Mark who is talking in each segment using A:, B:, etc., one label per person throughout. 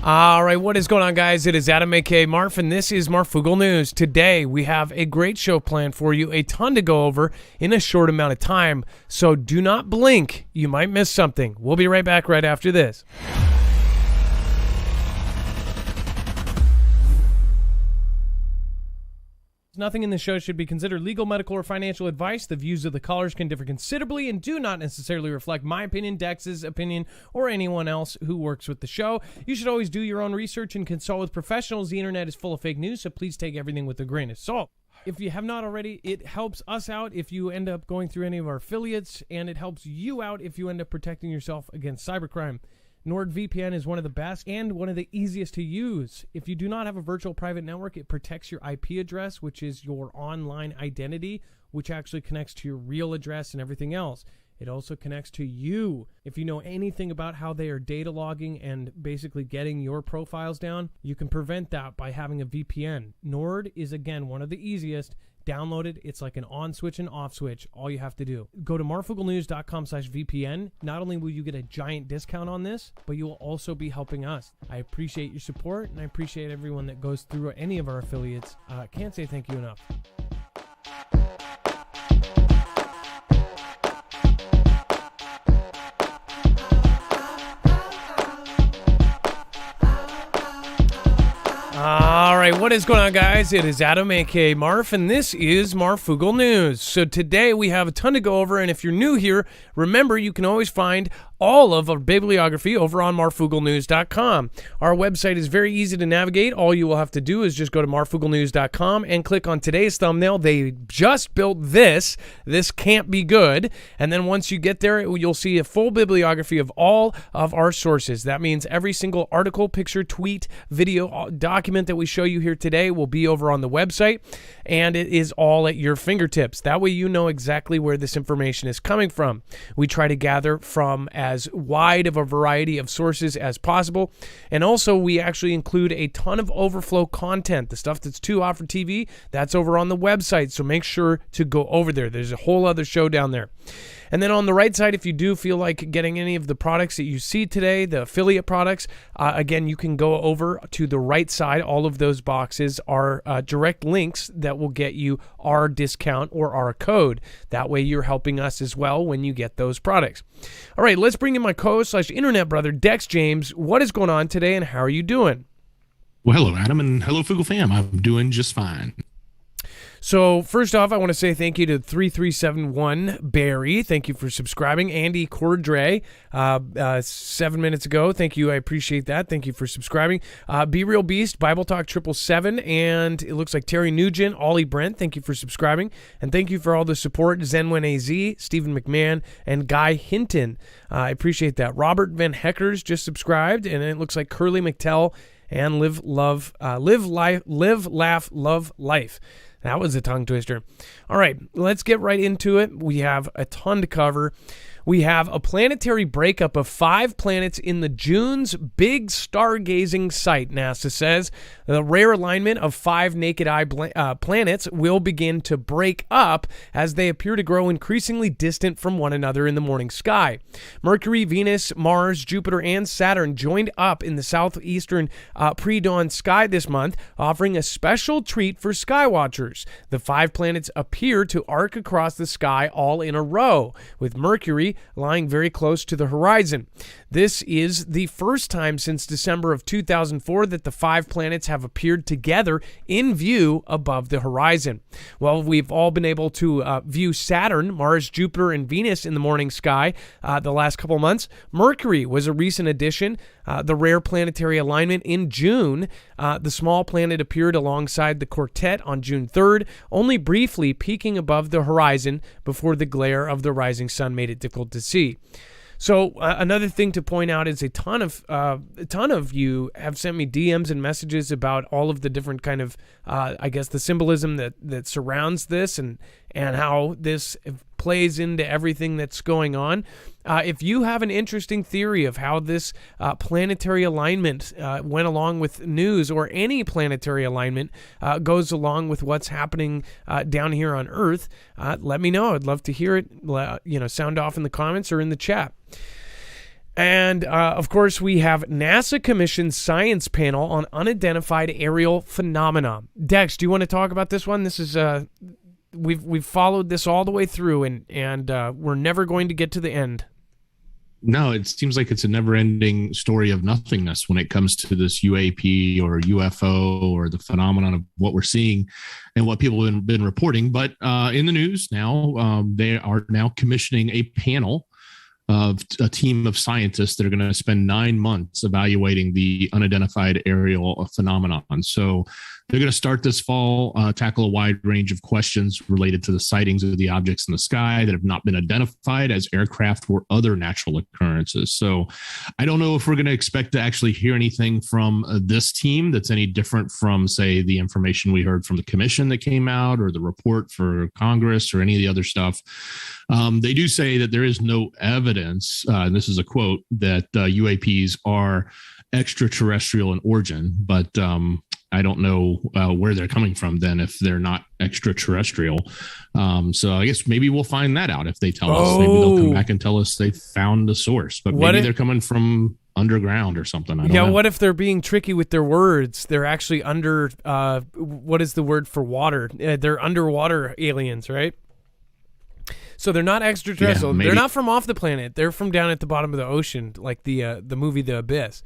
A: All right, what is going on, guys? It is Adam, aka Marf, and this is Marfoogle News. Today, we have a great show planned for you, a ton to go over in a short amount of time, so do not blink. You might miss something. We'll be right back right after this. Nothing in this show should be considered legal, medical, or financial advice. The views of the callers can differ considerably and do not necessarily reflect my opinion, Dex's opinion, or anyone else who works with the show. You should always do your own research and consult with professionals. The internet is full of fake news, so please take everything with a grain of salt. If you have not already, it helps us out if you end up going through any of our affiliates, and it helps you out if you end up protecting yourself against cybercrime. NordVPN is one of the best and one of the easiest to use. If you do not have a virtual private network, it protects your IP address, which is your online identity, which actually connects to your real address and everything else. It also connects to you. If you know anything about how they are data logging and basically getting your profiles down, you can prevent that by having a VPN. Nord is, again, one of the easiest. Download it. It's like an on switch and off switch. All you have to do. Go to marfooglenews.com/VPN. Not only will you get a giant discount on this, but you will also be helping us. I appreciate your support, and I appreciate everyone that goes through any of our affiliates. Can't say thank you enough. All right, what is going on, guys? It is Adam, aka Marf, and this is Marfoogle News. So today we have a ton to go over, and if you're new here, remember you can always find all of our bibliography over on marfooglenews.com. Our website is very easy to navigate. All you will have to do is just go to marfooglenews.com and click on today's thumbnail. They just built this. This can't be good. And then once you get there, you'll see a full bibliography of all of our sources. That means every single article, picture, tweet, video, document that we show you here today will be over on the website, and it is all at your fingertips. That way you know exactly where this information is coming from. We try to gather from as wide of a variety of sources as possible. And also, we actually include a ton of overflow content. The stuff that's too hot for TV, that's over on the website. So make sure to go over there. There's a whole other show down there. And then on the right side, if you do feel like getting any of the products that you see today, the affiliate products, again, you can go over to the right side. All of those boxes are direct links that will get you our discount or our code. That way you're helping us as well when you get those products. All right, let's bring in my co-host/internet brother, Dex James. What is going on today, and how are you doing?
B: Well, hello, Adam, and hello, Foogle fam. I'm doing just fine.
A: So first off, I want to say thank you to 3371 Barry. Thank you for subscribing. Andy Cordray, 7 minutes ago. Thank you. I appreciate that. Thank you for subscribing. Be Real Beast, Bible Talk 777, and it looks like Terry Nugent, Ollie Brent. Thank you for subscribing. And thank you for all the support. Zenwen AZ, Stephen McMahon, and Guy Hinton. I appreciate that. Robert Van Heckers just subscribed, and it looks like Curly McTell and Live, Laugh, Love, Life. That was a tongue twister. All right, let's get right into it. We have a ton to cover. We have a planetary breakup of 5 planets in the June's big stargazing site, NASA says. The rare alignment of 5 naked eye planets will begin to break up as they appear to grow increasingly distant from one another in the morning sky. Mercury, Venus, Mars, Jupiter, and Saturn joined up in the southeastern pre-dawn sky this month, offering a special treat for skywatchers. The 5 planets appear to arc across the sky all in a row, with Mercury lying very close to the horizon. This is the first time since December of 2004 that the 5 planets have appeared together in view above the horizon. Well, we've all been able to view Saturn, Mars, Jupiter, and Venus in the morning sky the last couple months. Mercury was a recent addition, the rare planetary alignment in June. The small planet appeared alongside the quartet on June 3rd, only briefly peeking above the horizon before the glare of the rising sun made it difficult to see. So another thing to point out is a ton of you have sent me DMs and messages about all of the different kind of, I guess, the symbolism that surrounds this and how this plays into everything that's going on. If you have an interesting theory of how this planetary alignment went along with news, or any planetary alignment goes along with what's happening down here on Earth, let me know. I'd love to hear it. Sound off in the comments or in the chat. And, of course, we have NASA commissioned science panel on unidentified aerial phenomena. Dex, do you want to talk about this one? This is we've followed this all the way through, and we're never going to get to the end.
B: No, it seems like it's a never-ending story of nothingness when it comes to this UAP or UFO or the phenomenon of what we're seeing and what people have been reporting. But in the news now, they are now commissioning a panel of a team of scientists that are going to spend 9 months evaluating the unidentified aerial phenomenon. So they're going to start this fall, tackle a wide range of questions related to the sightings of the objects in the sky that have not been identified as aircraft or other natural occurrences. So I don't know if we're going to expect to actually hear anything from this team that's any different from, say, the information we heard from the commission that came out or the report for Congress or any of the other stuff. They do say that there is no evidence, and this is a quote, that UAPs are extraterrestrial in origin, but I don't know where they're coming from then if they're not extraterrestrial. So I guess maybe we'll find that out if they tell us. Maybe they'll come back and tell us they found the source, but maybe they're coming from underground or something. I don't know.
A: What if they're being tricky with their words? They're actually under, what is the word for water? They're underwater aliens, right? So they're not extraterrestrial.
B: Yeah,
A: they're not from off the planet. They're from down at the bottom of the ocean, like the movie The Abyss.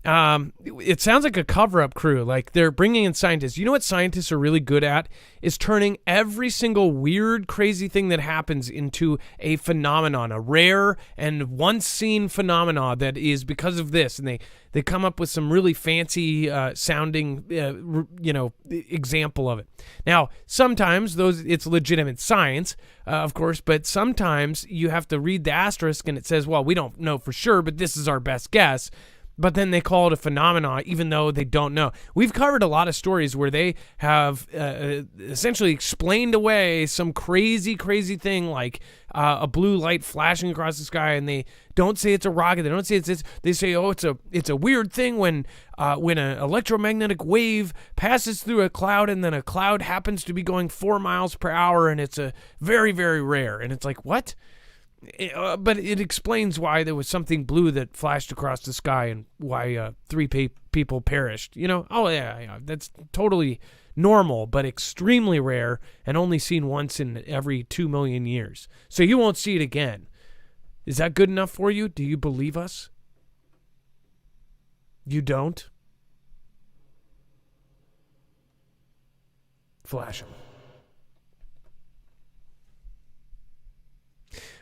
A: It sounds like a cover-up crew. Like they're bringing in scientists. You know what scientists are really good at is turning every single weird, crazy thing that happens into a phenomenon, a rare and once seen phenomenon that is because of this. And they come up with some really fancy sounding, example of it. Now, sometimes it's legitimate science, of course, but sometimes you have to read the asterisk and it says, well, we don't know for sure, but this is our best guess. But then they call it a phenomenon, even though they don't know. We've covered a lot of stories where they have essentially explained away some crazy, crazy thing like a blue light flashing across the sky, and they don't say it's a rocket. They don't say it's this. They say, oh, it's a weird thing when an electromagnetic wave passes through a cloud, and then a cloud happens to be going 4 miles per hour, and it's a very, very rare. And it's like, what? But it explains why there was something blue that flashed across the sky and why 3 people perished. Oh, yeah, that's totally normal, but extremely rare and only seen once in every 2 million years. So you won't see it again. Is that good enough for you? Do you believe us? You don't? Flash them.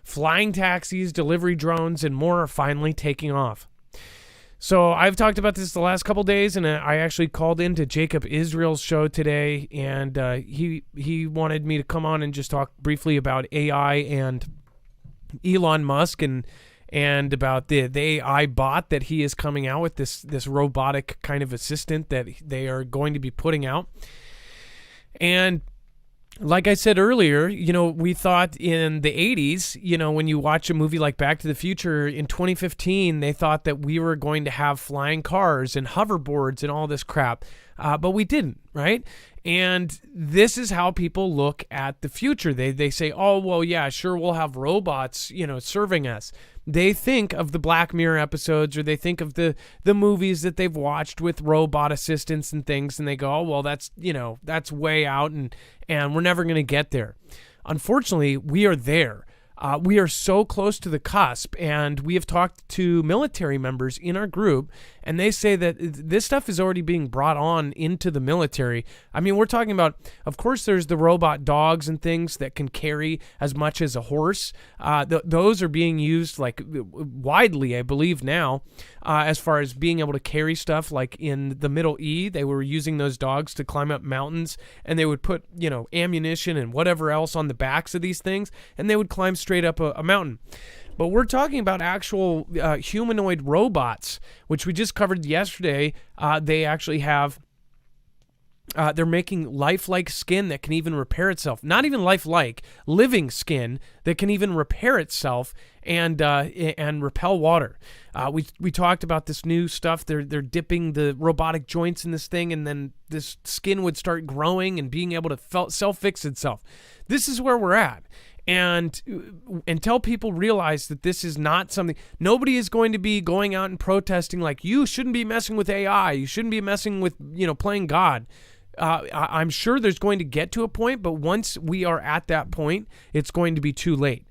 A: Flying taxis, delivery drones, and more are finally taking off. So I've talked about this the last couple days, and I actually called into Jacob Israel's show today, and he wanted me to come on and just talk briefly about AI and Elon Musk and about the AI bot that he is coming out with, this robotic kind of assistant that they are going to be putting out. And like I said earlier, we thought in the 80s, when you watch a movie like Back to the Future in 2015, they thought that we were going to have flying cars and hoverboards and all this crap, but we didn't, right? And this is how people look at the future. They say, oh, well, yeah, sure, we'll have robots, serving us. They think of the Black Mirror episodes, or they think of the movies that they've watched with robot assistants and things, and they go, oh, well, that's way out, and we're never going to get there. Unfortunately, we are there. We are so close to the cusp, and we have talked to military members in our group, and they say that this stuff is already being brought on into the military. I mean, we're talking about, of course, there's the robot dogs and things that can carry as much as a horse. Those are being used like widely, I believe now, as far as being able to carry stuff. Like in the Middle East, they were using those dogs to climb up mountains, and they would put, ammunition and whatever else on the backs of these things, and they would climb straight up a mountain. But we're talking about actual humanoid robots, which we just covered yesterday. They actually have, they're making lifelike skin that can even repair itself. Not even lifelike, living skin that can even repair itself and repel water. We talked about this new stuff. They're dipping the robotic joints in this thing, and then this skin would start growing and being able to self-fix itself. This is where we're at. And until people realize that this is not something, nobody is going to be going out and protesting like, you shouldn't be messing with AI, you shouldn't be messing with, playing God. I'm sure there's going to get to a point, but once we are at that point, it's going to be too late.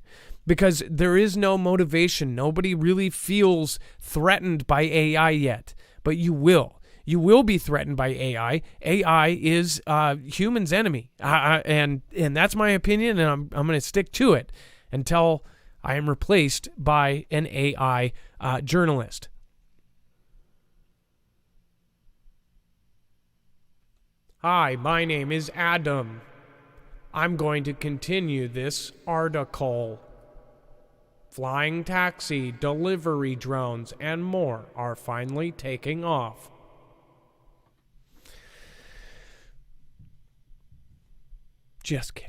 A: Because there is no motivation. Nobody really feels threatened by AI yet, but you will. You will be threatened by AI. AI is humans' enemy, and that's my opinion, and I'm going to stick to it until I am replaced by an AI journalist. Hi, my name is Adam. I'm going to continue this article. Flying taxi, delivery drones, and more are finally taking off. Just kidding.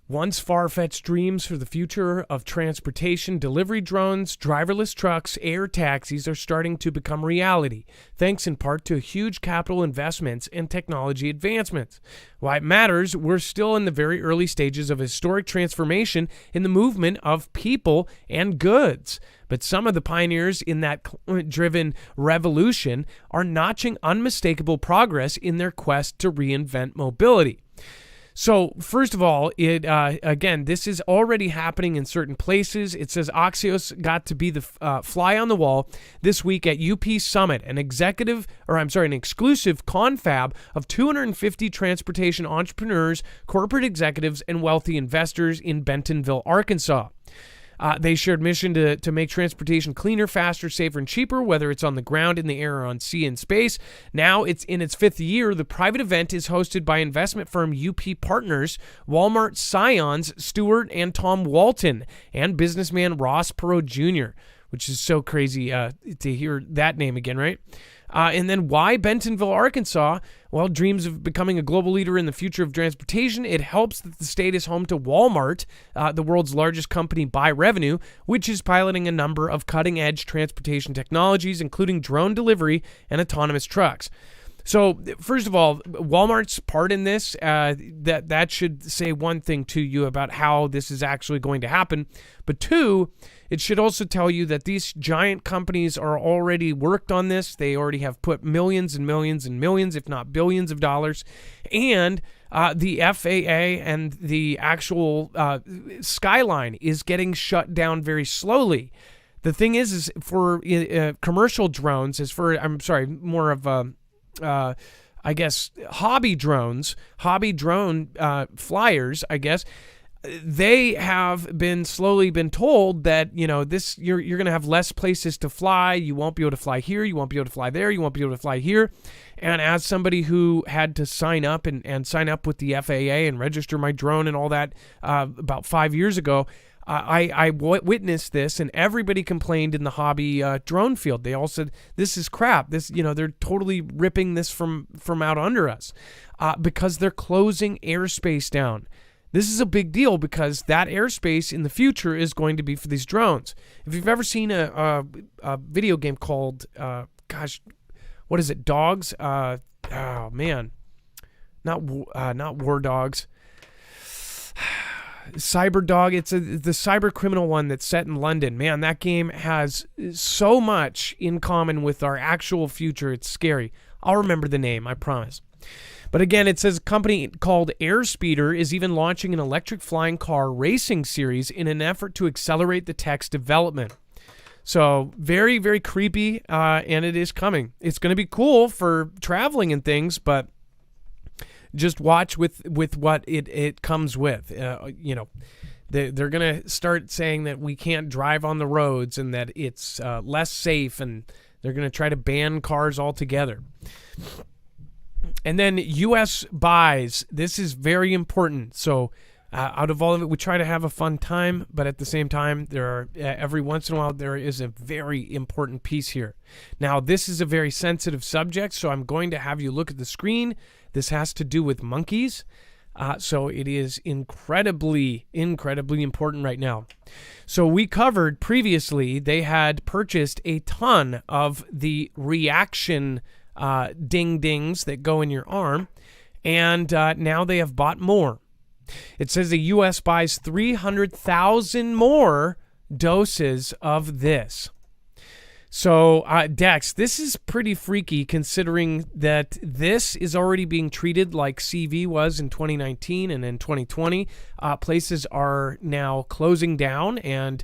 A: Once far-fetched dreams for the future of transportation, delivery drones, driverless trucks, air taxis are starting to become reality, thanks in part to huge capital investments and technology advancements. Why it matters, we're still in the very early stages of historic transformation in the movement of people and goods. But some of the pioneers in that climate-driven revolution are notching unmistakable progress in their quest to reinvent mobility. So, first of all, this is already happening in certain places. It says Axios got to be the fly on the wall this week at UP Summit, an exclusive confab of 250 transportation entrepreneurs, corporate executives, and wealthy investors in Bentonville, Arkansas. They shared mission to make transportation cleaner, faster, safer, and cheaper, whether it's on the ground, in the air, or on sea and space. Now it's in its 5th year. The private event is hosted by investment firm UP Partners, Walmart Scions Stuart and Tom Walton, and businessman Ross Perot Jr., which is so crazy to hear that name again, right? And then why Bentonville, Arkansas? Well, dreams of becoming a global leader in the future of transportation. It helps that the state is home to Walmart, the world's largest company by revenue, which is piloting a number of cutting-edge transportation technologies, including drone delivery and autonomous trucks. So, first of all, Walmart's part in this, that should say one thing to you about how this is actually going to happen. But two, it should also tell you that these giant companies are already worked on this. They already have put millions and millions and millions, if not billions of dollars. And the FAA and the actual skyline is getting shut down very slowly. The thing is for commercial drones, more of hobby drone flyers, I guess, they have been slowly been told that, you're going to have less places to fly. You won't be able to fly here. You won't be able to fly there. You won't be able to fly here. And as somebody who had to sign up and sign up with the FAA and register my drone and all that about 5 years ago, I witnessed this, and everybody complained in the hobby drone field. They all said, this is crap. This, they're totally ripping this from out under us because they're closing airspace down. This is a big deal because that airspace in the future is going to be for these drones. If you've ever seen a video game called, what is it? Dogs? Not War Dogs. Cyberdog. It's the cyber criminal one that's set in London. Man, that game has so much in common with our actual future. It's scary. I'll remember the name, I promise. But again, it says a company called Airspeeder is even launching an electric flying car racing series in an effort to accelerate the tech's development. So very, very creepy, and it is coming. It's going to be cool for traveling and things, but just watch with what it comes with. They're going to start saying that we can't drive on the roads and that it's less safe, and they're going to try to ban cars altogether. And then U.S. buys. This is very important. So out of all of it, we try to have a fun time, but at the same time, there are every once in a while, there is a very important piece here. Now, this is a very sensitive subject, so I'm going to have you look at the screen. This has to do with monkeys. So it is incredibly, incredibly important right now. So we covered previously, they had purchased a ton of the reaction ding-dings that go in your arm, and now they have bought more. It says the U.S. buys 300,000 more doses of this. So, Dex, this is pretty freaky considering that this is already being treated like CV was in 2019 and in 2020. Places are now closing down and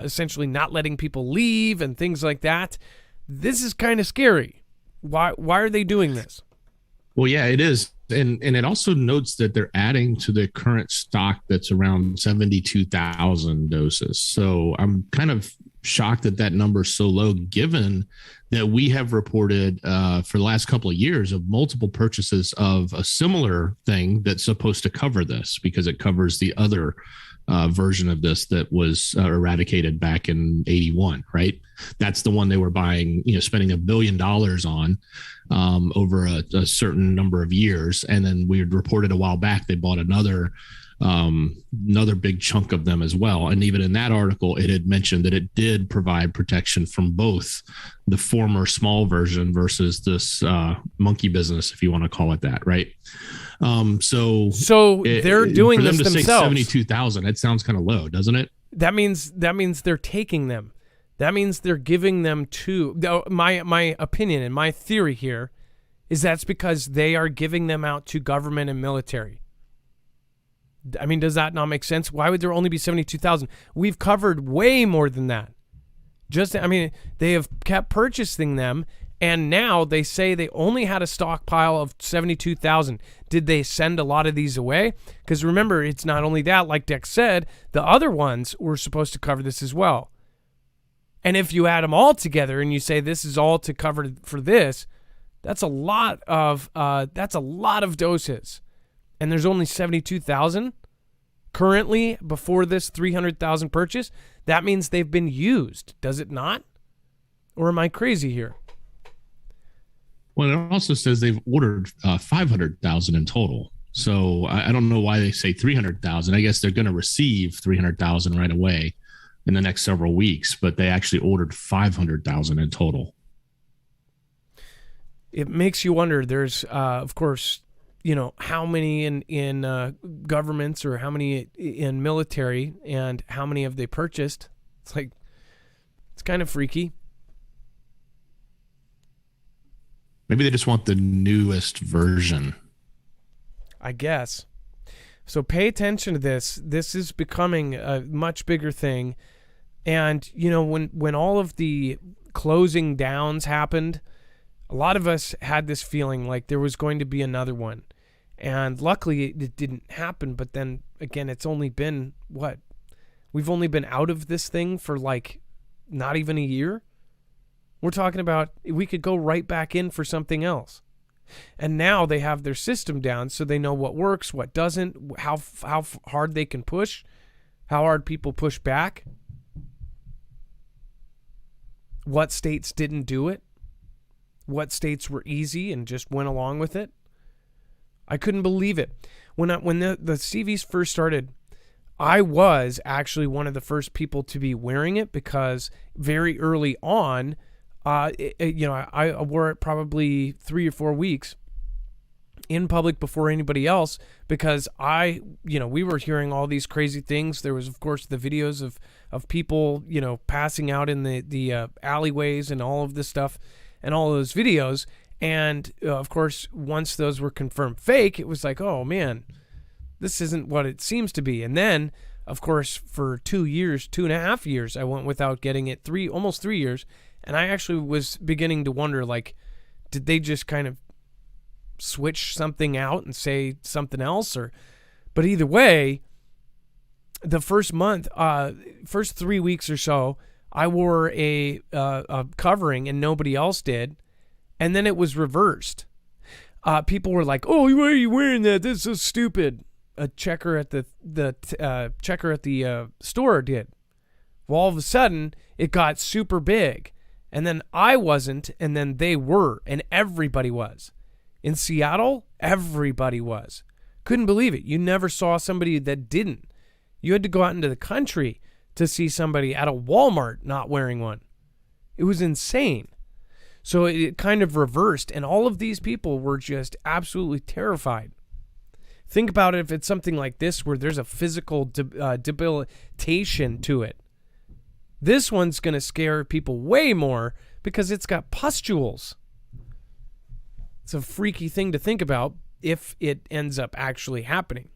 A: essentially not letting people leave and things like that. This is kind of scary. Why are they doing this?
B: Well, yeah, it is. And it also notes that they're adding to the current stock that's around 72,000 doses. So I'm kind of shocked that number is so low, given that we have reported for the last couple of years of multiple purchases of a similar thing that's supposed to cover this, because it covers the other version of this that was eradicated back in 81, right? That's the one they were buying, spending $1 billion on over a certain number of years. And then we had reported a while back they bought another big chunk of them as well. And even in that article, it had mentioned that it did provide protection from both the former small version versus this monkey business, if you want to call it that, right? So
A: they're doing
B: for them
A: this
B: to
A: themselves.
B: Say 72,000, it sounds kind of low, doesn't it?
A: That means they're taking them. That means they're giving them to my opinion and my theory here is that's because they are giving them out to government and military. I mean, does that not make sense? Why would there only be 72,000? We've covered way more than that. They have kept purchasing them, and now they say they only had a stockpile of 72,000. Did they send a lot of these away? Because remember, it's not only that, like Dex said, the other ones were supposed to cover this as well. And if you add them all together and you say this is all to cover for this, that's a lot of doses. And there's only 72,000 currently before this 300,000 purchase. That means they've been used, does it not? Or am I crazy here?
B: Well, it also says they've ordered 500,000 in total. So I don't know why they say 300,000. I guess they're going to receive 300,000 right away in the next several weeks, but they actually ordered 500,000 in total.
A: It makes you wonder. There's, of course, how many in governments or how many in military and how many have they purchased? It's kind of freaky.
B: Maybe they just want the newest version,
A: I guess. So pay attention to this. This is becoming a much bigger thing. And, when all of the closing downs happened, a lot of us had this feeling like there was going to be another one. And luckily it didn't happen. But then again, it's only been what? We've only been out of this thing for not even a year. We're talking about we could go right back in for something else. And now they have their system down so they know what works, what doesn't, how hard they can push, how hard people push back, what states didn't do it, what states were easy and just went along with it. I couldn't believe it. When the CVs first started, I was actually one of the first people to be wearing it because very early on, I wore it probably 3 or 4 weeks in public before anybody else because we were hearing all these crazy things. There was, of course, the videos of people, passing out in the alleyways and all of this stuff and all those videos. And, of course, once those were confirmed fake, it was like, oh, man, this isn't what it seems to be. And then, of course, for 2.5 years, I went without getting it, almost 3 years. And I actually was beginning to wonder, did they just kind of switch something out and say something else? But either way, the first month, first 3 weeks or so, I wore a covering and nobody else did. And then it was reversed. People were like, "Oh, why are you wearing that? This is so stupid." A checker at the checker at the store did. Well, all of a sudden, it got super big. And then I wasn't, and then they were, and everybody was. In Seattle, everybody was. Couldn't believe it. You never saw somebody that didn't. You had to go out into the country to see somebody at a Walmart not wearing one. It was insane. So it kind of reversed, and all of these people were just absolutely terrified. Think about it if it's something like this where there's a physical debilitation to it. This one's going to scare people way more because it's got pustules. It's a freaky thing to think about if it ends up actually happening.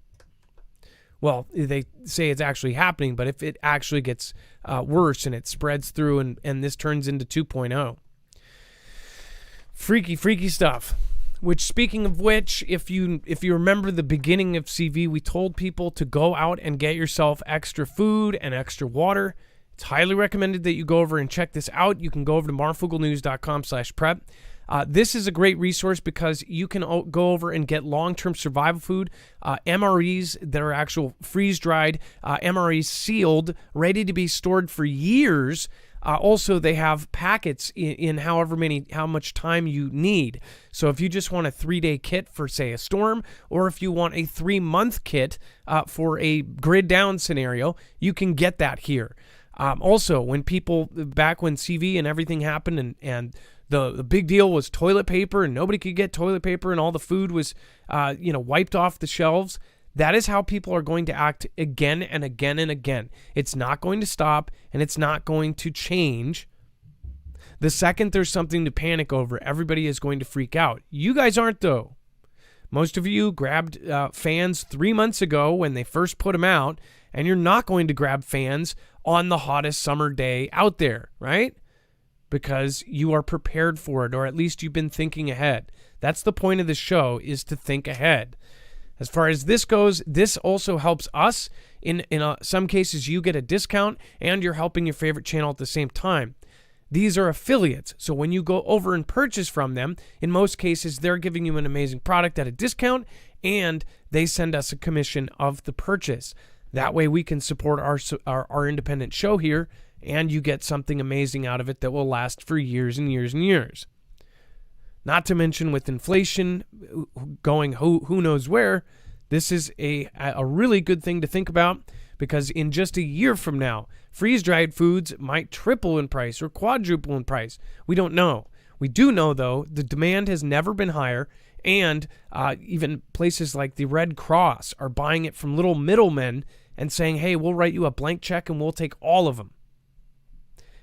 A: Well, they say it's actually happening, but if it actually gets worse and it spreads through and this turns into 2.0. Freaky stuff. Which, speaking of which, if you remember the beginning of CV, we told people to go out and get yourself extra food and extra water. It's highly recommended that you go over and check this out. You can go over to marfooglenews.com/prep. This is a great resource because you can go over and get long-term survival food, MREs that are actual freeze-dried, MREs sealed, ready to be stored for years. Also, they have packets in how much time you need. So if you just want a 3-day kit for, say, a storm, or if you want a 3-month kit for a grid down scenario, you can get that here. Also, back when CV and everything happened and the big deal was toilet paper and nobody could get toilet paper and all the food was, wiped off the shelves. That is how people are going to act again and again and again. It's not going to stop and it's not going to change. The second there's something to panic over, everybody is going to freak out. You guys aren't, though. Most of you grabbed fans 3 months ago when they first put them out, and you're not going to grab fans on the hottest summer day out there, right? Because you are prepared for it, or at least you've been thinking ahead. That's the point of the show, is to think ahead. As far as this goes, this also helps us. In some cases, you get a discount, and you're helping your favorite channel at the same time. These are affiliates, so when you go over and purchase from them, in most cases, they're giving you an amazing product at a discount, and they send us a commission of the purchase. That way we can support our independent show here, and you get something amazing out of it that will last for years and years and years. Not to mention with inflation going who knows where, this is a really good thing to think about, because in just a year from now, freeze-dried foods might triple in price or quadruple in price. We don't know. We do know, though, the demand has never been higher, and even places like the Red Cross are buying it from little middlemen and saying, hey, we'll write you a blank check and we'll take all of them.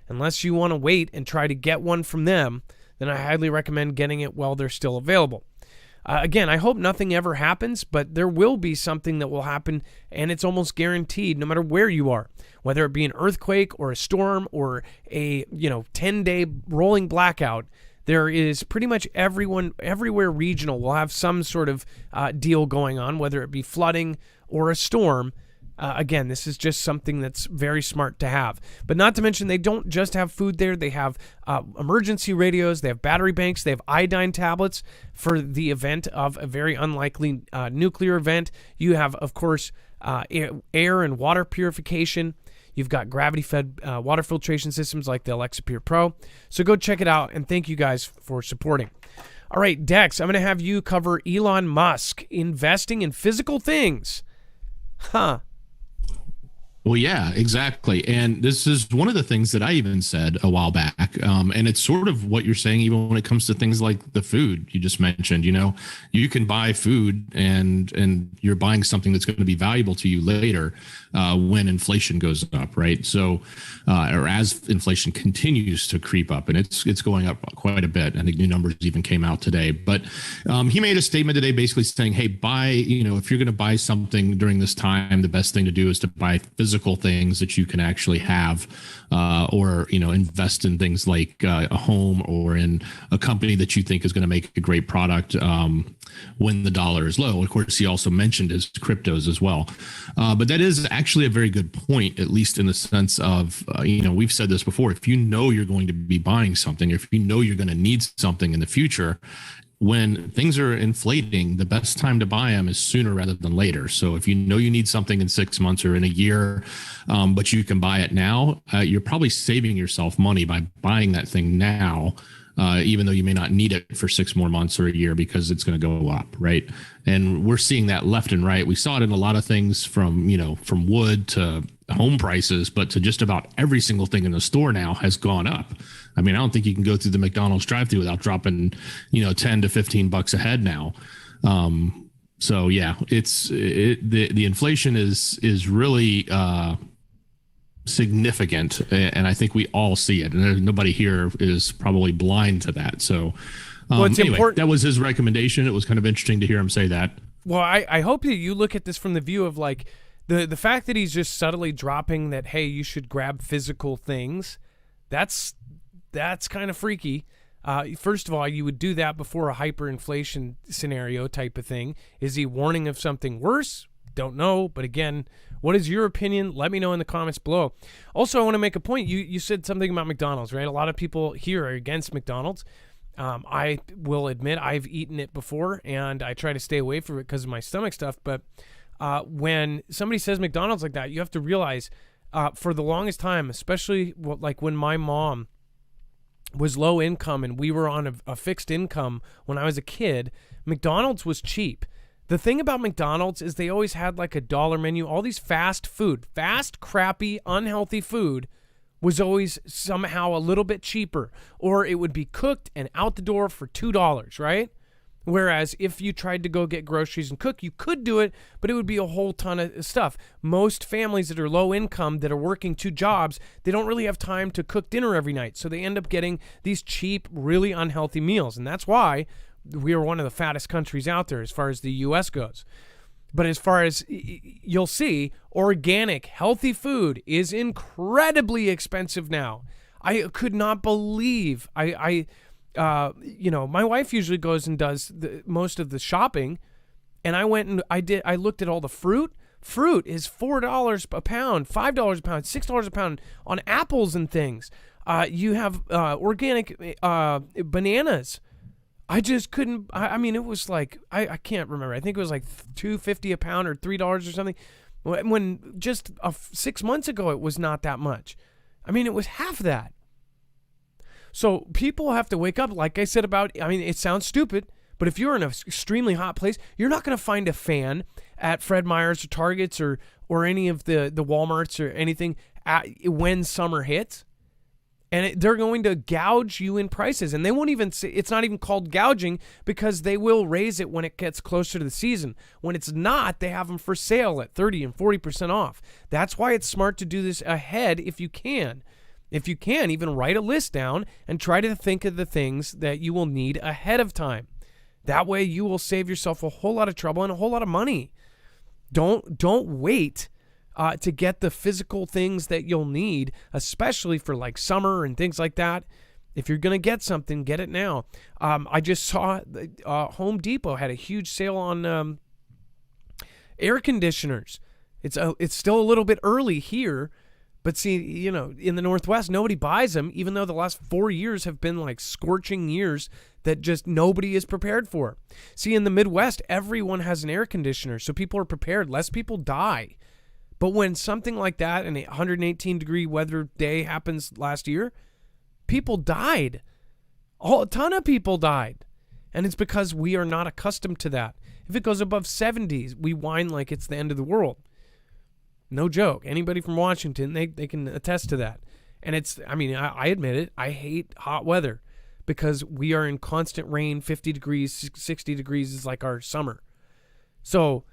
A: Unless you want to wait and try to get one from them, then I highly recommend getting it while they're still available. Again, I hope nothing ever happens, but there will be something that will happen, and it's almost guaranteed no matter where you are, whether it be an earthquake or a storm or a 10-day rolling blackout. There is pretty much everywhere regional will have some sort of deal going on, whether it be flooding or a storm. Again, this is just something that's very smart to have. But not to mention, they don't just have food there. They have emergency radios. They have battery banks. They have iodine tablets for the event of a very unlikely nuclear event. You have, of course, air and water purification. You've got gravity-fed water filtration systems like the Alexa Pure Pro. So go check it out, and thank you guys for supporting. All right, Dex, I'm going to have you cover Elon Musk investing in physical things. Huh.
B: Well, yeah, exactly. And this is one of the things that I even said a while back. And it's sort of what you're saying, even when it comes to things like the food you just mentioned. You can buy food and you're buying something that's going to be valuable to you later when inflation goes up, right? So, or as inflation continues to creep up, and it's going up quite a bit. I think new numbers even came out today. But he made a statement today basically saying, hey, if you're going to buy something during this time, the best thing to do is to buy physical things that you can actually have, or invest in things like a home or in a company that you think is going to make a great product when the dollar is low. Of course, he also mentioned his cryptos as well. But that is actually a very good point, at least in the sense of, we've said this before, if you know you're going to be buying something, if you know you're going to need something in the future, when things are inflating, the best time to buy them is sooner rather than later. So if you know you need something in 6 months or in a year, but you can buy it now, you're probably saving yourself money by buying that thing now, even though you may not need it for 6 more months or a year because it's going to go up, right? And we're seeing that left and right. We saw it in a lot of things from wood to home prices, but to just about every single thing in the store now has gone up. I mean, I don't think you can go through the McDonald's drive-thru without dropping, $10 to $15 a head now. So yeah, the inflation is really significant, and I think we all see it, and there's nobody here is probably blind to that. So
A: Well, it's
B: anyway,
A: important.
B: that was his recommendation. It was kind of interesting to hear him say that.
A: Well, I hope that you look at this from the view of like the fact that he's just subtly dropping that, hey, you should grab physical things. That's kind of freaky. First of all, you would do that before a hyperinflation scenario type of thing. Is he warning of something worse? Don't know. But again, what is your opinion? Let me know in the comments below. Also, I want to make a point. You said something about McDonald's, right? A lot of people here are against McDonald's. I will admit I've eaten it before, and I try to stay away from it because of my stomach stuff. But when somebody says McDonald's like that, you have to realize for the longest time, especially like when my mom was low income and we were on a fixed income when I was a kid, McDonald's was cheap. The thing about McDonald's is they always had like a dollar menu. All these fast, crappy, unhealthy food was always somehow a little bit cheaper, or it would be cooked and out the door for $2, right? Whereas if you tried to go get groceries and cook, you could do it, but it would be a whole ton of stuff. Most families that are low income, that are working 2 jobs, they don't really have time to cook dinner every night. So they end up getting these cheap, really unhealthy meals. And that's why we are one of the fattest countries out there as far as the U.S. goes. But as far as you'll see, organic, healthy food is incredibly expensive now. I could not believe my wife usually goes and does most of the shopping, and I went and I looked at all the fruit. Fruit is $4 a pound, $5 a pound, $6 a pound on apples and things. You have organic bananas. I just couldn't. I mean, it was like I can't remember. I think it was like $2.50 a pound or $3 or something. When just 6 months ago, it was not that much. I mean, it was half that. So people have to wake up. Like I said it sounds stupid, but if you're in an extremely hot place, you're not going to find a fan at Fred Meyer's or Target's or any of the Walmarts or anything when summer hits. And they're going to gouge you in prices. And they won't even say, it's not even called gouging, because they will raise it when it gets closer to the season. When it's not, they have them for sale at 30 and 40% off. That's why it's smart to do this ahead if you can. If you can, even write a list down and try to think of the things that you will need ahead of time. That way you will save yourself a whole lot of trouble and a whole lot of money. Don't wait to get the physical things that you'll need, especially for like summer and things like that. If you're going to get something, get it now. I just saw Home Depot had a huge sale on air conditioners. It's still a little bit early here, but see, in the Northwest, nobody buys them, even though the last 4 years have been like scorching years that just nobody is prepared for. See, in the Midwest, everyone has an air conditioner, so people are prepared. Less people die. But when something like that, an 118-degree weather day happens last year, people died. A ton of people died. And it's because we are not accustomed to that. If it goes above 70s, we whine like it's the end of the world. No joke. Anybody from Washington, they can attest to that. And I admit it, I hate hot weather because we are in constant rain. 50 degrees, 60 degrees is like our summer. So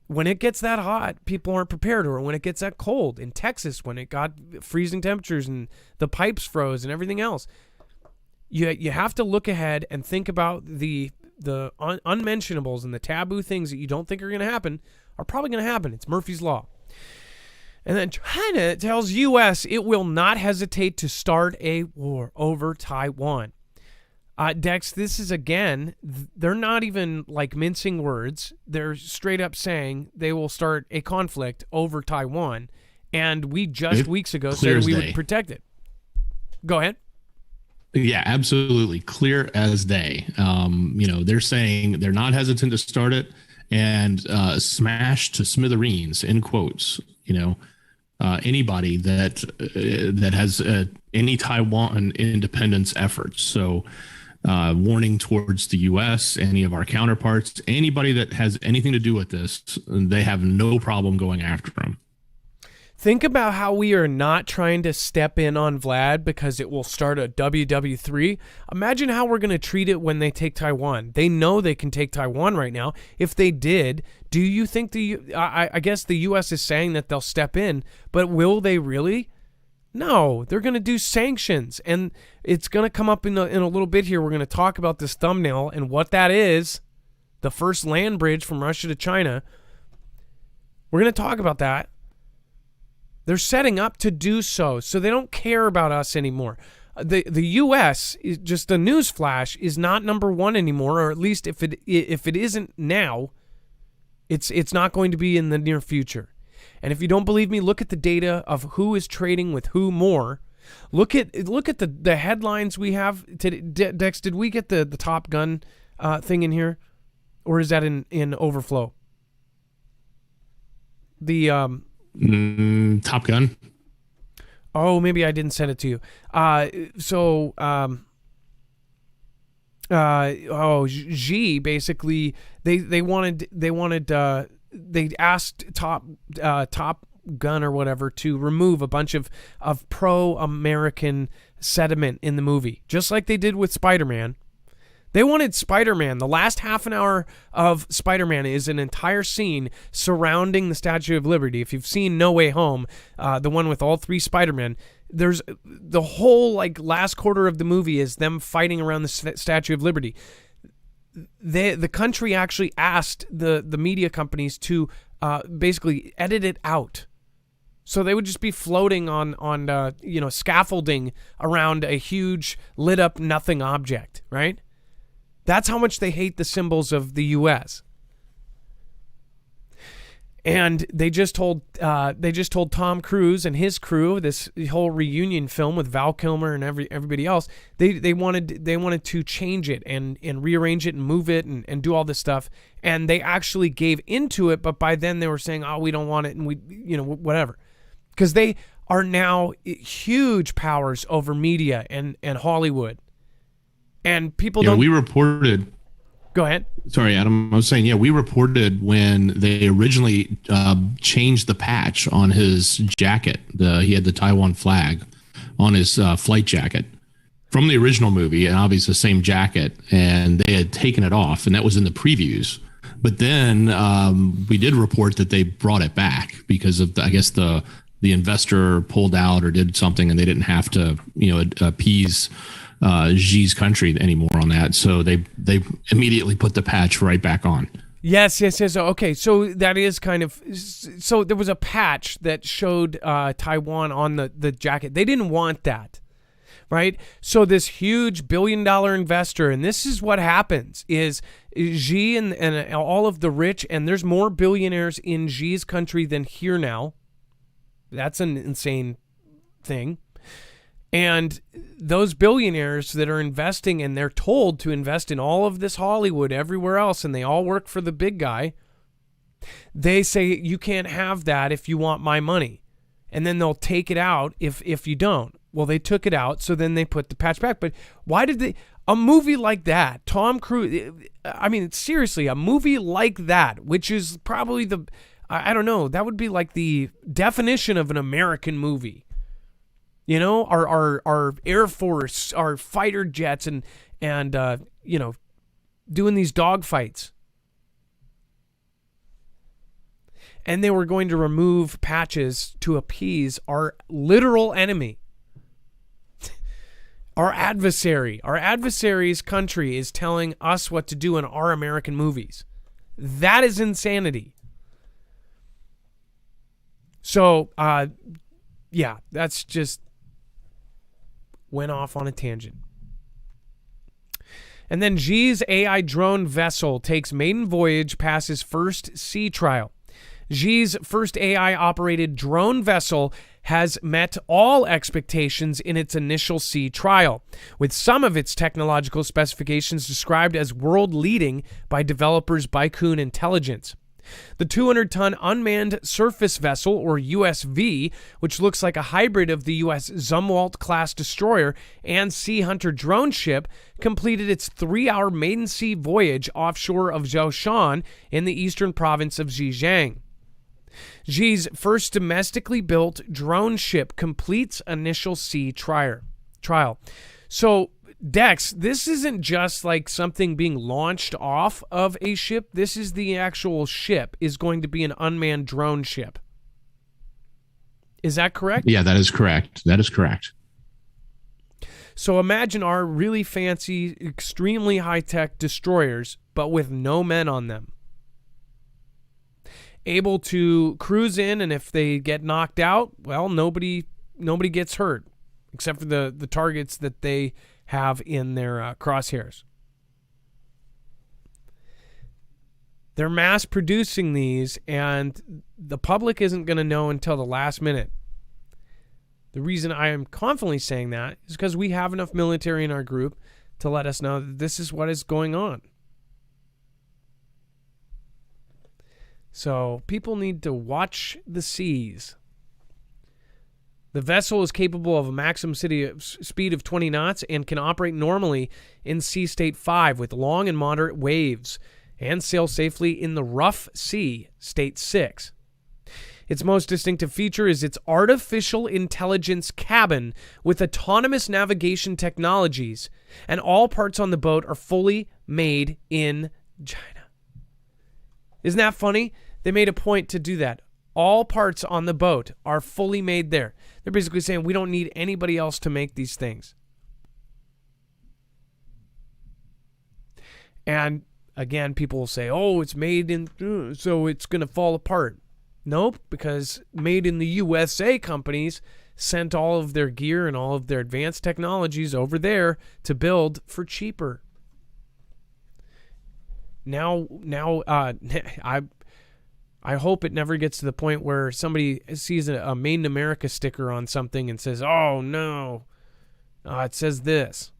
A: when it gets that hot, people aren't prepared. Or when it gets that cold in Texas, when it got freezing temperatures and the pipes froze and everything else, you have to look ahead and think about the unmentionables and the taboo things that you don't think are going to happen are probably going to happen. It's Murphy's Law. And then China tells U.S. it will not hesitate to start a war over Taiwan. Dex, this is, again, they're not even like mincing words. They're straight up saying they will start a conflict over Taiwan. And we just weeks ago said we would protect it. Go ahead.
B: Yeah, absolutely. Clear as day. They're saying they're not hesitant to start it and smash to smithereens, in quotes, anybody that has any Taiwan independence efforts. So warning towards the U.S., any of our counterparts, anybody that has anything to do with this, they have no problem going after them.
A: Think about how we are not trying to step in on Vlad because it will start a WW3. Imagine how we're going to treat it when they take Taiwan. They know they can take Taiwan right now. If they did, do you think I guess the U.S. is saying that they'll step in, but will they really? No, they're going to do sanctions, and it's going to come up in a little bit here. We're going to talk about this thumbnail and what that is, the first land bridge from Russia to China. We're going to talk about that. They're setting up to do so they don't care about us anymore. The U.S., is just a news flash, is not number one anymore, or at least if it isn't now, it's not going to be in the near future. And if you don't believe me, look at the data of who is trading with who more. Look at the headlines we have today. Dex, did we get the Top Gun thing in here, or is that in Overflow? The
B: Top Gun.
A: Oh, maybe I didn't send it to you. Xi basically they asked Top Gun or whatever to remove a bunch of pro-American sentiment in the movie, just like they did with Spider-Man. They wanted Spider-Man. The last half an hour of Spider-Man is an entire scene surrounding the Statue of Liberty. If you've seen No Way Home, the one with all three Spider-Men, there's the whole last quarter of the movie is them fighting around the Statue of Liberty. The country actually asked the media companies to basically edit it out. So they would just be floating on scaffolding around a huge lit up nothing object, right? That's how much they hate the symbols of the U.S. And they just told Tom Cruise and his crew, this whole reunion film with Val Kilmer and everybody else, they wanted to change it and rearrange it and move it and do all this stuff. And they actually gave into it, but by then they were saying, "Oh, we don't want it," and we whatever, because they are now huge powers over media and Hollywood. And people don't.
B: We reported.
A: Go ahead.
B: Sorry, Adam. I was saying, we reported when they originally changed the patch on his jacket. He had the Taiwan flag on his flight jacket from the original movie, and obviously the same jacket. And they had taken it off, and that was in the previews. But then we did report that they brought it back because of, I guess, the investor pulled out or did something, and they didn't have to, appease Xi's country anymore on that, so they immediately put the patch right back on.
A: Yes. Okay, so that is kind of, so there was a patch that showed Taiwan on the jacket. They didn't want that, right? So this huge billion-dollar investor, and this is what happens, is Xi and all of the rich, and there's more billionaires in Xi's country than here now. That's an insane thing. And those billionaires that are investing, and they're told to invest in all of this Hollywood everywhere else, and they all work for the big guy, they say, you can't have that if you want my money. And then they'll take it out if you don't. Well, they took it out, so then they put the patch back. But why did they... A movie like that, Tom Cruise... I mean, seriously, a movie like that, which is probably the... I don't know, that would be like the definition of an American movie. Our Air Force, our fighter jets, and doing these dogfights. And they were going to remove patches to appease our literal enemy. Our adversary. Our adversary's country is telling us what to do in our American movies. That is insanity. So, that's just... went off on a tangent. And then Xi's AI drone vessel takes maiden voyage, passes first sea trial. Xi's first AI-operated drone vessel has met all expectations in its initial sea trial, with some of its technological specifications described as world-leading by developers Baikun Intelligence. The 200-ton unmanned surface vessel, or USV, which looks like a hybrid of the U.S. Zumwalt-class destroyer and Sea Hunter drone ship, completed its 3-hour maiden sea voyage offshore of Zhoushan in the eastern province of Zhejiang. Xi's first domestically built drone ship completes initial sea trial. So, Dex, this isn't just like something being launched off of a ship. This is the actual ship is going to be an unmanned drone ship. Is that correct?
B: Yeah, that is correct. That is correct.
A: So imagine our really fancy, extremely high-tech destroyers, but with no men on them. Able to cruise in, and if they get knocked out, well, nobody gets hurt, except for the targets that they have in their crosshairs. They're mass producing these, and the public isn't going to know until the last minute. The reason I am confidently saying that is because we have enough military in our group to let us know that this is what is going on. So people need to watch the seas. The vessel is capable of a maximum speed of 20 knots and can operate normally in Sea State 5 with long and moderate waves and sail safely in the rough sea, State 6. Its most distinctive feature is its artificial intelligence cabin with autonomous navigation technologies, and all parts on the boat are fully made in China. Isn't that funny? They made a point to do that. All parts on the boat are fully made there. They're basically saying we don't need anybody else to make these things. And again, people will say, oh, it's made in, so it's going to fall apart. Nope, because made in the USA companies sent all of their gear and all of their advanced technologies over there to build for cheaper. Now, I hope it never gets to the point where somebody sees a Made in America sticker on something and says, oh, no, it says this.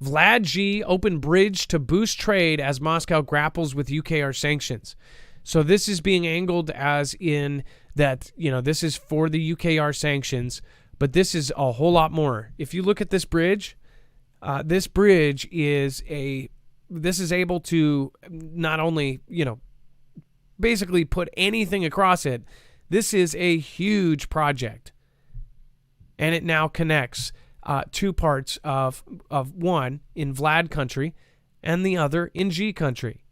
A: Vlad G open bridge to boost trade as Moscow grapples with UKR sanctions. So this is being angled as in that, this is for the UKR sanctions, but this is a whole lot more. If you look at this bridge is able to not only, basically put anything across it. This is a huge project. And it now connects two parts of one in Vlad country and the other in G country.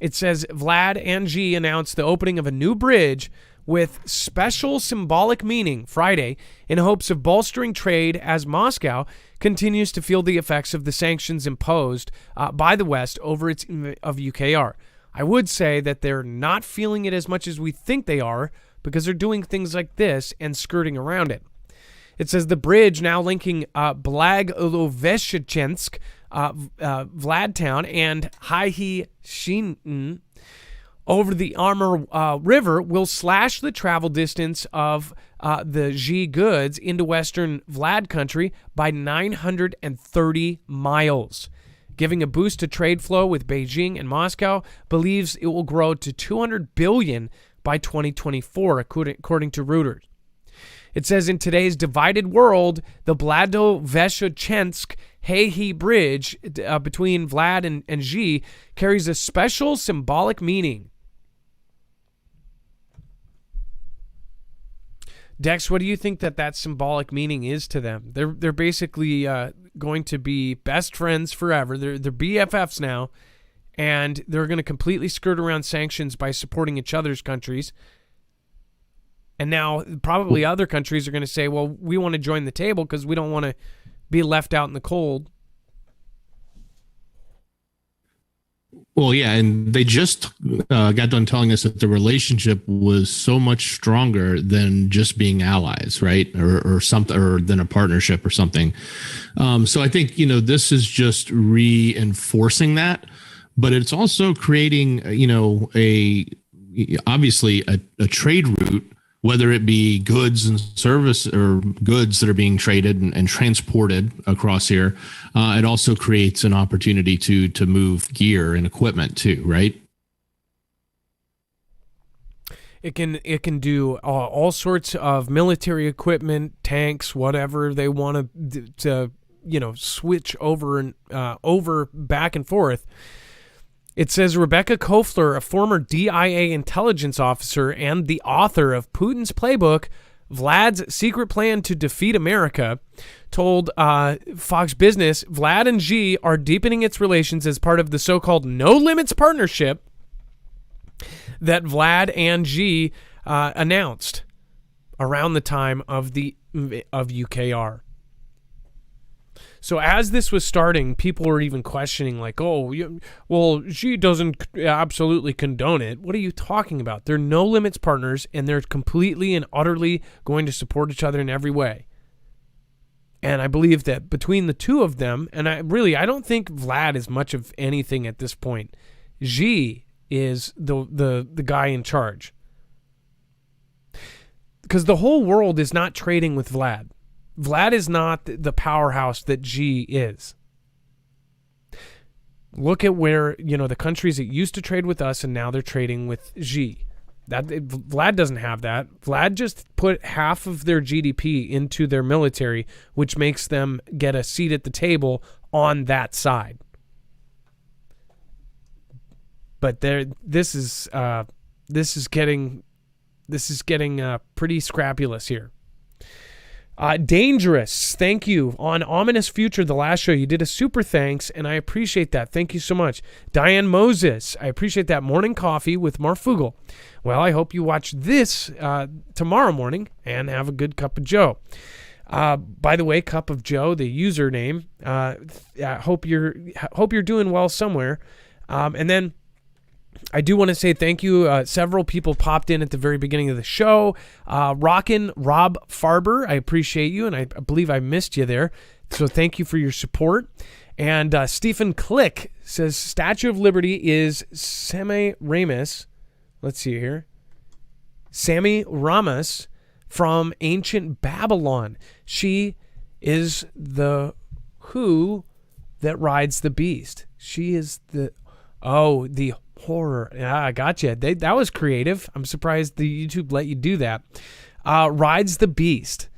A: It says Vlad and G announced the opening of a new bridge with special symbolic meaning Friday in hopes of bolstering trade as Moscow continues to feel the effects of the sanctions imposed by the West over its of UKR. I would say that they're not feeling it as much as we think they are because they're doing things like this and skirting around it. It says the bridge now linking Blagoveshchensk, Vladtown, and Haihe-Shin over the Amur River will slash the travel distance of the Xi goods into western Vlad country by 930 miles, giving a boost to trade flow with Beijing, and Moscow believes it will grow to 200 billion by 2024, according to Reuters. It says in today's divided world, the Blagoveshchensk Haihe Bridge between Vlad and Xi carries a special symbolic meaning. Dex, what do you think that symbolic meaning is to them? They're basically going to be best friends forever. They're BFFs now, and they're going to completely skirt around sanctions by supporting each other's countries. And now probably other countries are going to say, well, we want to join the table because we don't want to be left out in the cold.
B: Well, yeah, and they just got done telling us that the relationship was so much stronger than just being allies, right? Or something, or than a partnership or something. So I think, this is just reinforcing that, but it's also creating, obviously a trade route, whether it be goods and service or goods that are being traded and transported across here. It also creates an opportunity to move gear and equipment too, right?
A: It can do all sorts of military equipment, tanks, whatever they want to switch over and over back and forth. It says Rebecca Kofler, a former DIA intelligence officer and the author of Putin's playbook, Vlad's secret plan to defeat America, told Fox Business Vlad and Xi are deepening its relations as part of the so-called No Limits partnership that Vlad and Xi announced around the time of UKR. So as this was starting, people were even questioning, like, Xi doesn't absolutely condone it. What are you talking about? They're No Limits partners, and they're completely and utterly going to support each other in every way. And I believe that between the two of them, and I don't think Vlad is much of anything at this point. Xi is the guy in charge. Because the whole world is not trading with Vlad. Vlad is not the powerhouse that Xi is. Look at where, the countries that used to trade with us and now they're trading with Xi. Vlad doesn't have that. Vlad just put half of their GDP into their military, which makes them get a seat at the table on that side. But this is getting pretty scrapulous here. Dangerous, thank you. On Ominous Future, the last show, you did a super thanks, and I appreciate that. Thank you so much. Diane Moses, I appreciate that. Morning coffee with Marfoogle. Well, I hope you watch this tomorrow morning and have a good cup of Joe. By the way, Cup of Joe, the username. Hope you're doing well somewhere. And then I do want to say thank you. Several people popped in at the very beginning of the show. Rockin' Rob Farber, I appreciate you, and I believe I missed you there. So thank you for your support. And Stephen Click says Statue of Liberty is Semiramis. Let's see here. Semiramis from ancient Babylon. She is the who that rides the beast. She is the horror. Yeah, I gotcha. That was creative. I'm surprised the YouTube let you do that. Rides the beast.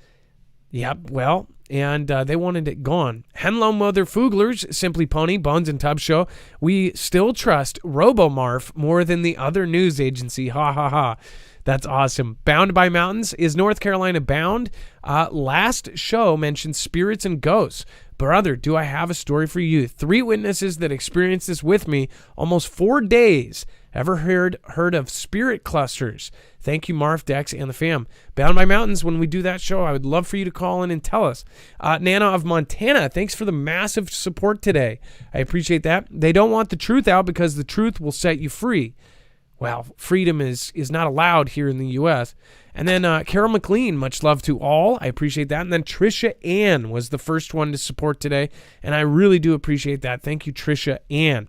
A: Yep, well, and they wanted it gone. Hello, Mother Fooglers, Simply Pony, Bones and Tub Show. We still trust RoboMarf more than the other news agency. Ha, ha, ha. That's awesome. Bound by Mountains. Is North Carolina bound? Last show mentioned spirits and ghosts. Brother, do I have a story for you? 3 witnesses that experienced this with me almost 4 days. Ever heard of spirit clusters? Thank you, Marf, Dex, and the fam. Bound by Mountains, when we do that show, I would love for you to call in and tell us. Nana of Montana, thanks for the massive support today. I appreciate that. They don't want the truth out because the truth will set you free. Well, freedom is not allowed here in the U.S. And then Carol McLean, much love to all. I appreciate that. And then Trisha Ann was the first one to support today, and I really do appreciate that. Thank you, Trisha Ann.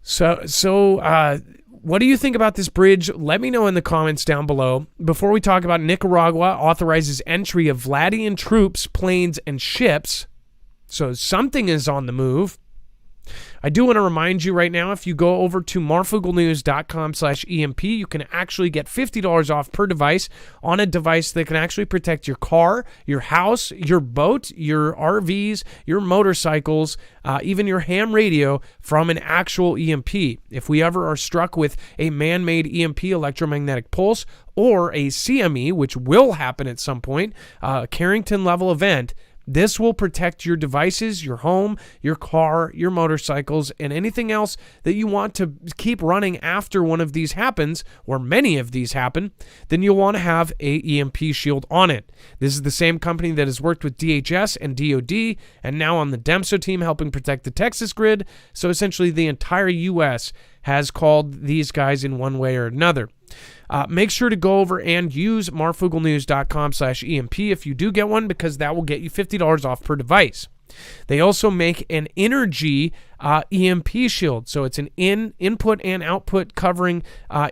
A: So what do you think about this bridge? Let me know in the comments down below. Before we talk about Nicaragua authorizes entry of Vladian troops, planes, and ships. So something is on the move. I do want to remind you right now, if you go over to marfooglenews.com/EMP, you can actually get $50 off per device on a device that can actually protect your car, your house, your boat, your RVs, your motorcycles, even your ham radio from an actual EMP. If we ever are struck with a man-made EMP, electromagnetic pulse, or a CME, which will happen at some point, a Carrington-level event, this will protect your devices, your home, your car, your motorcycles, and anything else that you want to keep running after one of these happens, or many of these happen. Then you'll want to have a EMP shield on it. This is the same company that has worked with DHS and DOD, and now on the DEMSO team helping protect the Texas grid. So essentially the entire U.S. has called these guys in one way or another. Make sure to go over and use marfooglenews.com/EMP if you do get one, because that will get you $50 off per device. They also make an Energy EMP shield. So it's an input and output covering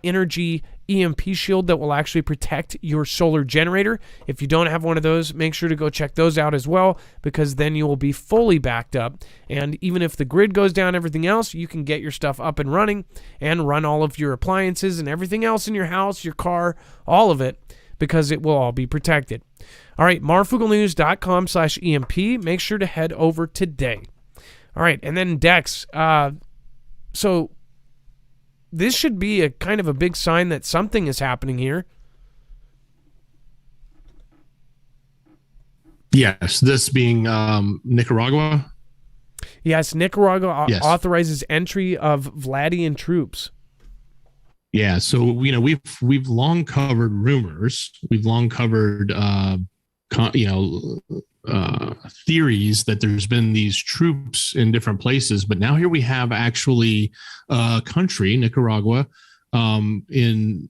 A: Energy EMP shield that will actually protect your solar generator. If you don't have one of those, make sure to go check those out as well, because then you will be fully backed up. And even if the grid goes down, everything else, you can get your stuff up and running and run all of your appliances and everything else in your house, your car, all of it, because it will all be protected. All right, marfooglenews.com/EMP. Make sure to head over today. All right, and then Dex, So this should be a kind of a big sign that something is happening here.
B: Yes, this being Nicaragua.
A: Yes, Nicaragua
B: Yes.
A: authorizes entry of Vladian troops.
B: Yeah, so we've long covered rumors. We've long covered theories that there's been these troops in different places, but now here we have actually a country, Nicaragua, in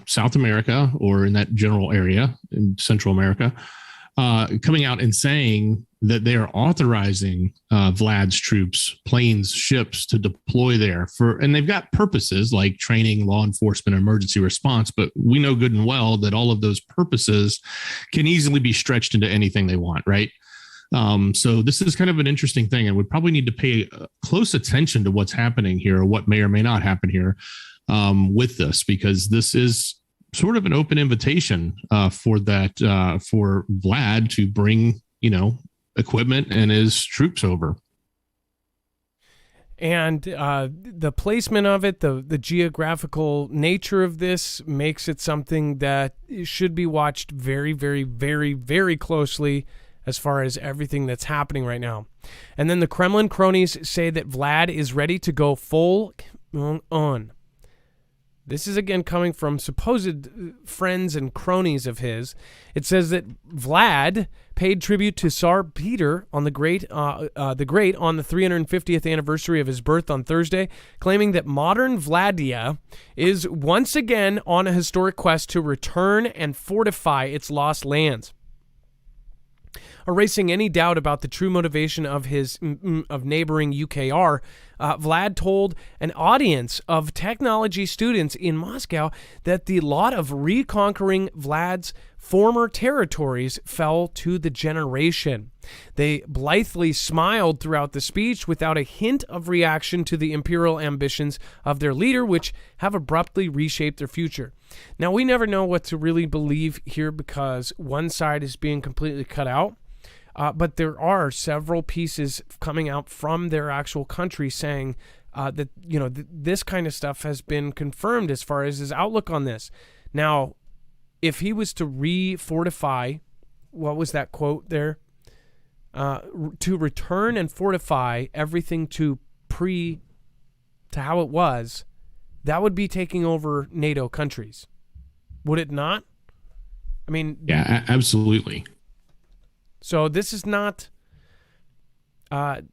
B: South America or in that general area in Central America, coming out and saying that they are authorizing Vlad's troops, planes, ships to deploy there and they've got purposes like training, law enforcement, emergency response. But we know good and well that all of those purposes can easily be stretched into anything they want, right? So this is kind of an interesting thing, and we probably need to pay close attention to what's happening here, or what may or may not happen here with this, because this is sort of an open invitation for Vlad to bring, equipment and his troops over.
A: And the placement of it, the geographical nature of this makes it something that should be watched very, very, very, very closely as far as everything that's happening right now. And then the Kremlin cronies say that Vlad is ready to go full on. This is again coming from supposed friends and cronies of his. It says that Vlad paid tribute to Tsar Peter on the Great on the 350th anniversary of his birth on Thursday, claiming that modern Vladia is once again on a historic quest to return and fortify its lost lands. Erasing any doubt about the true motivation of neighboring UKR, Vlad told an audience of technology students in Moscow that the lot of reconquering Vlad's former territories fell to the generation. They blithely smiled throughout the speech without a hint of reaction to the imperial ambitions of their leader, which have abruptly reshaped their future. Now, we never know what to really believe here because one side is being completely cut out. But there are several pieces coming out from their actual country saying that, this kind of stuff has been confirmed as far as his outlook on this. Now, if he was to refortify, what was that quote there? To return and fortify everything to how it was, that would be taking over NATO countries. Would it not? I mean...
B: Yeah, absolutely.
A: So this is not, it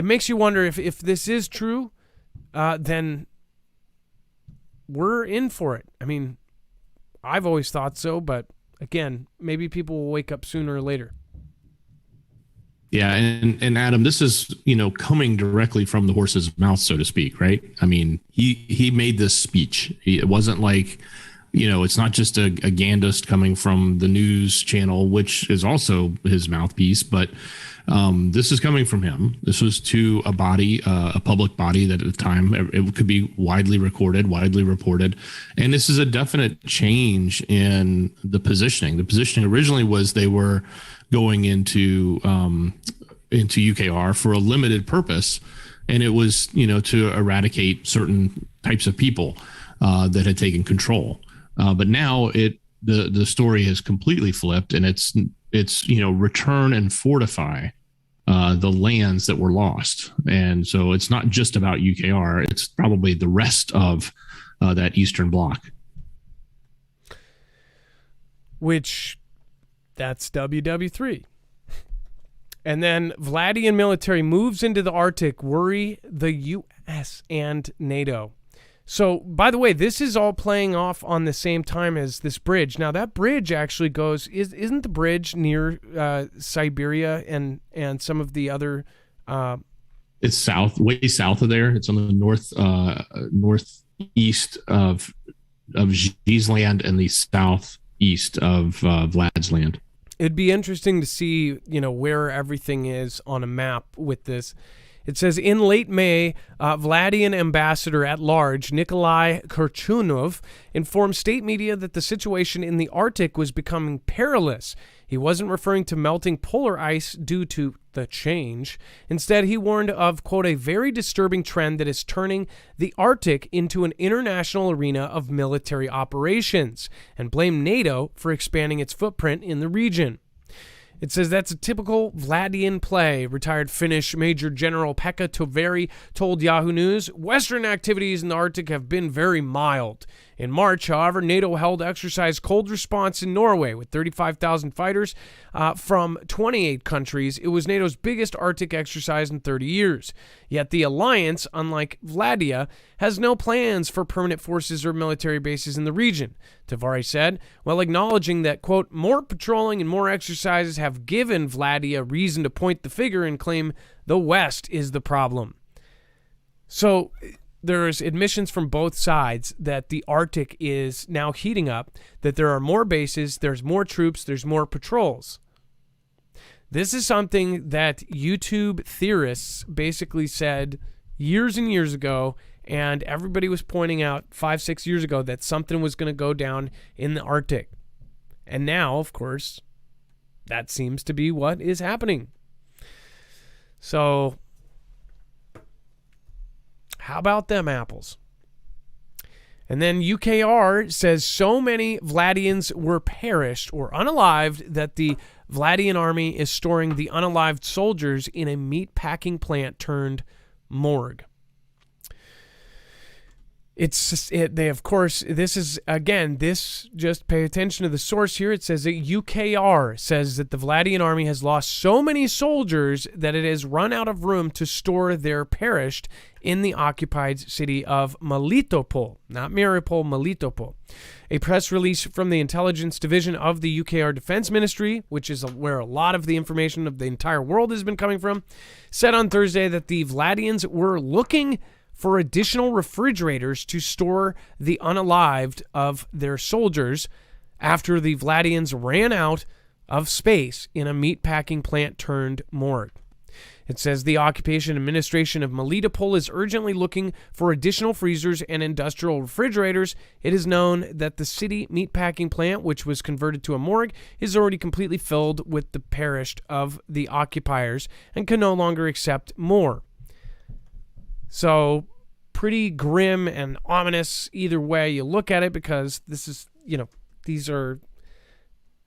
A: makes you wonder if this is true, then we're in for it. I mean, I've always thought so, but again, maybe people will wake up sooner or later.
B: Yeah, and Adam, this is, coming directly from the horse's mouth, so to speak, right? I mean, he made this speech. It wasn't like... it's not just a Gandist coming from the news channel, which is also his mouthpiece, but this is coming from him. This was to a body, a public body that at the time it could be widely recorded, widely reported. And this is a definite change in the positioning. The positioning originally was they were going into UKR for a limited purpose. And it was, to eradicate certain types of people that had taken control. But now the story has completely flipped, and it's return and fortify the lands that were lost. And so it's not just about UKR; it's probably the rest of that Eastern Bloc.
A: Which, that's WW3. And then Vladian military moves into the Arctic, worry the U.S. and NATO. So, by the way, this is all playing off on the same time as this bridge. Now, that bridge actually isn't the bridge near Siberia and some of the other...
B: It's way south of there. It's on the northeast of Xi's land and the southeast of Vlad's land. It'd
A: be interesting to see, where everything is on a map with this. It says, in late May, Vladian ambassador at large Nikolai Kurchunov informed state media that the situation in the Arctic was becoming perilous. He wasn't referring to melting polar ice due to the change. Instead, he warned of, quote, a very disturbing trend that is turning the Arctic into an international arena of military operations, and blamed NATO for expanding its footprint in the region. It says that's a typical Vladian play. Retired Finnish Major General Pekka Toveri told Yahoo News, Western activities in the Arctic have been very mild. In March, however, NATO held exercise Cold Response in Norway with 35,000 fighters from 28 countries. It was NATO's biggest Arctic exercise in 30 years. Yet the alliance, unlike Vladia, has no plans for permanent forces or military bases in the region, Tavares said, while acknowledging that, quote, more patrolling and more exercises have given Vladia reason to point the finger and claim the West is the problem. So there's admissions from both sides that the Arctic is now heating up, that there are more bases, there's more troops, there's more patrols. This is something that YouTube theorists basically said years and years ago, and everybody was pointing out 5-6 years ago that something was going to go down in the Arctic. And now, of course, that seems to be what is happening. So how about them apples? And then UKR says so many Vladians were perished or unalived that the Vladian army is storing the unalived soldiers in a meat packing plant turned morgue. They of course, this is, again, this, just pay attention to the source here. It says that UKR says that the Vladian army has lost so many soldiers that it has run out of room to store their perished in the occupied city of Melitopol, not Mariupol, Melitopol. A press release from the intelligence division of the UKR Defense Ministry, which is where a lot of the information of the entire world has been coming from, said on Thursday that the Vladians were looking for additional refrigerators to store the unalived of their soldiers after the Vladians ran out of space in a meatpacking plant turned morgue. It says the occupation administration of Melitopol is urgently looking for additional freezers and industrial refrigerators. It is known that the city meatpacking plant, which was converted to a morgue, is already completely filled with the perished of the occupiers and can no longer accept more. So pretty grim and ominous either way you look at it, because this is, these are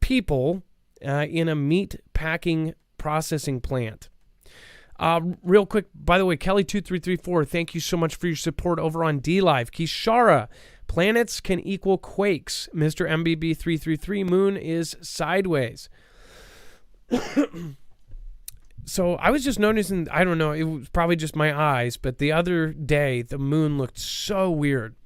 A: people in a meat packing processing plant. Real quick, by the way, Kelly2334, thank you so much for your support over on DLive. Kishara, planets can equal quakes. Mr. MBB333, moon is sideways. So I was just noticing, I don't know, it was probably just my eyes, but the other day the moon looked so weird.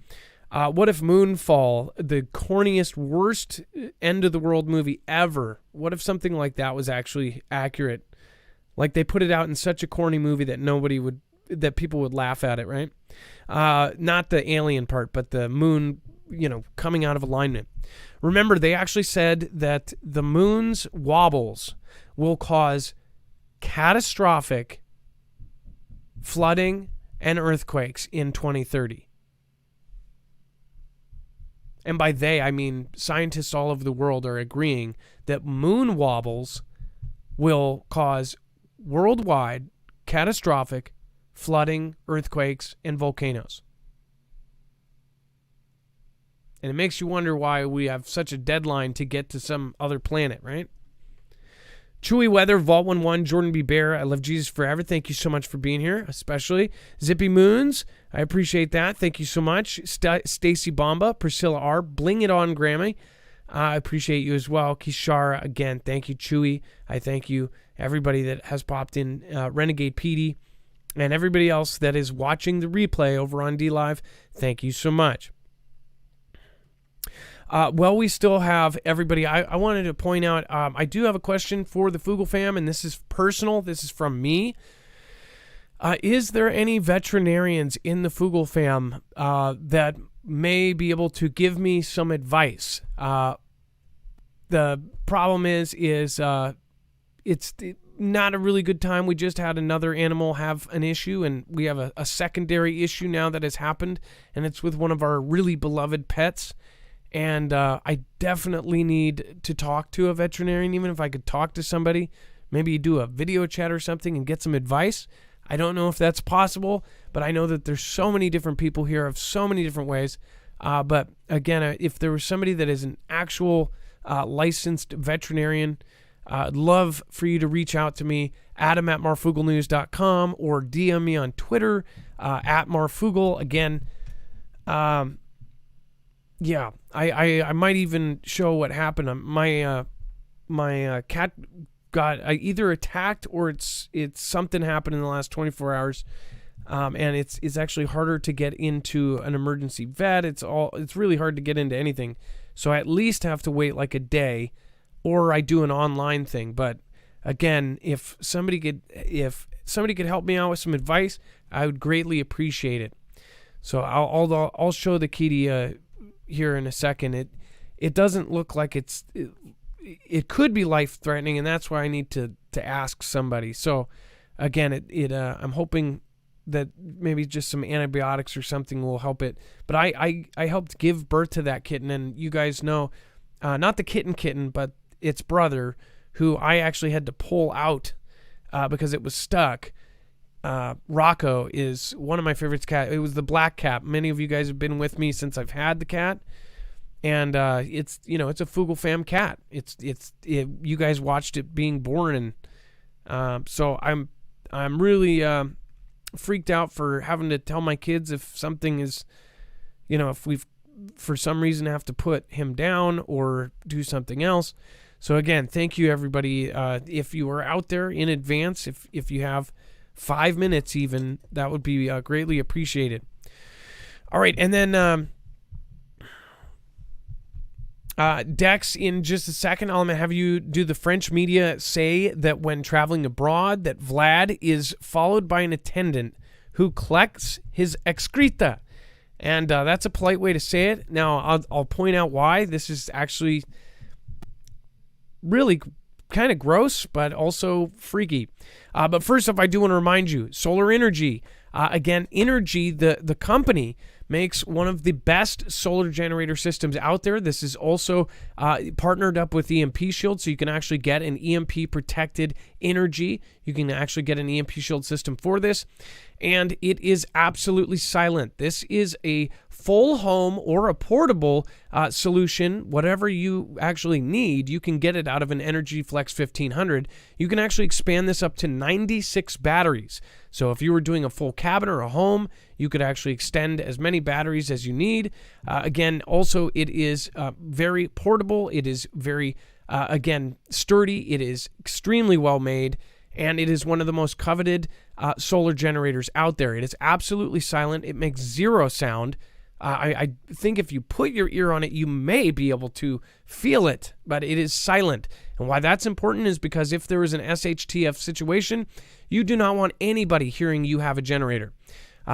A: What if Moonfall, the corniest, worst end of the world movie ever, what if something like that was actually accurate? Like they put it out in such a corny movie that people would laugh at it, right? Not the alien part, but the moon, coming out of alignment. Remember, they actually said that the moon's wobbles will cause catastrophic flooding and earthquakes in 2030. And by they, I mean scientists all over the world are agreeing that moon wobbles will cause worldwide catastrophic flooding, earthquakes, and volcanoes. And it makes you wonder why we have such a deadline to get to some other planet, right? Chewy Weather, Vault 11, Jordan B. Bear, I love Jesus forever. Thank you so much for being here, especially Zippy Moons. I appreciate that. Thank you so much. Stacy Bomba, Priscilla R. Bling It On, Grammy. I appreciate you as well. Kishara, again, thank you. Chewy, I thank you. Everybody that has popped in, Renegade PD, and everybody else that is watching the replay over on DLive, thank you so much. Well, we still have everybody. I wanted to point out, I do have a question for the Foogle fam, and this is personal. This is from me. Is there any veterinarians in the Foogle fam that may be able to give me some advice? The problem is not a really good time. We just had another animal have an issue, and we have a secondary issue now that has happened, and it's with one of our really beloved pets. And I definitely need to talk to a veterinarian, even if I could talk to somebody, maybe do a video chat or something and get some advice. I don't know if that's possible, but I know that there's so many different people here of so many different ways. But again, if there was somebody that is an actual licensed veterinarian, I'd love for you to reach out to me, adam@marfooglenews.com, or DM me on Twitter, at Marfoogle. Again, yeah, I might even show what happened. My cat got either attacked or it's something happened in the last 24 hours. And it's actually harder to get into an emergency vet. It's really hard to get into anything. So I at least have to wait like a day, or I do an online thing. But again, if somebody could help me out with some advice, I would greatly appreciate it. So I'll show the kitty here in a second. It doesn't look like it could be life threatening, and that's why I need to ask somebody. So again, I'm hoping that maybe just some antibiotics or something will help it. But I helped give birth to that kitten, and you guys know, not the kitten, but its brother, who I actually had to pull out because it was stuck. Rocco is one of my favorites cat. It was the black cat. Many of you guys have been with me since I've had the cat. And it's a Foogle fam cat. You guys watched it being born, and so I'm really freaked out for having to tell my kids if something is, if we've for some reason have to put him down or do something else. So again, thank you everybody. If you are out there in advance, if you have 5 minutes even, that would be greatly appreciated. All right, and then Dex, in just a second, I'm going to have you do the French media say that when traveling abroad, that Vlad is followed by an attendant who collects his excreta. And that's a polite way to say it. Now, I'll point out why. This is actually really kind of gross, but also freaky. But first off, I do want to remind you, Solar Energy. Again, Energy, the company, makes one of the best solar generator systems out there. This is also partnered up with EMP Shield, so you can actually get an EMP protected energy. You can actually get an EMP Shield system for this, and it is absolutely silent. This is a full home or a portable solution. Whatever you actually need, you can get it out of an Energy Flex 1500. You can actually expand this up to 96 batteries. So if you were doing a full cabin or a home, you could actually extend as many batteries as you need. Again, also it is very portable. It is very, again, sturdy. It is extremely well made, and it is one of the most coveted solar generators out there. It is absolutely silent. It makes zero sound. I think if you put your ear on it, you may be able to feel it, but it is silent. And why that's important is because if there is an SHTF situation, you do not want anybody hearing you have a generator.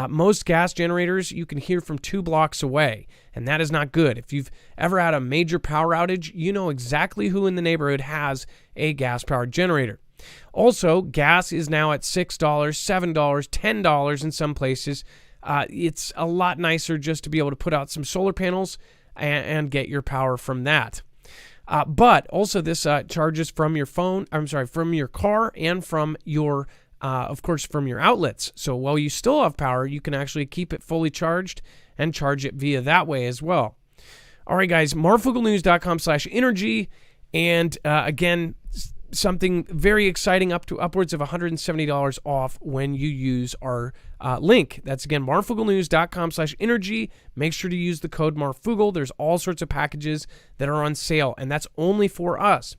A: Most gas generators you can hear from 2 blocks away, and that is not good. If you've ever had a major power outage, you know exactly who in the neighborhood has a gas-powered generator. Also, gas is now at $6, $7, $10 in some places. It's a lot nicer just to be able to put out some solar panels and get your power from that. But also this charges from your phone, from your car and from your, of course, from your outlets. So while you still have power, you can actually keep it fully charged and charge it via that way as well. All right, guys, marfooglenews.com/energy. And again, something very exciting, up to upwards of $170 off when you use our link. That's again marfooglenews.com/energy. Make sure to use the code Marfoogle. There's all sorts of packages that are on sale, and that's only for us.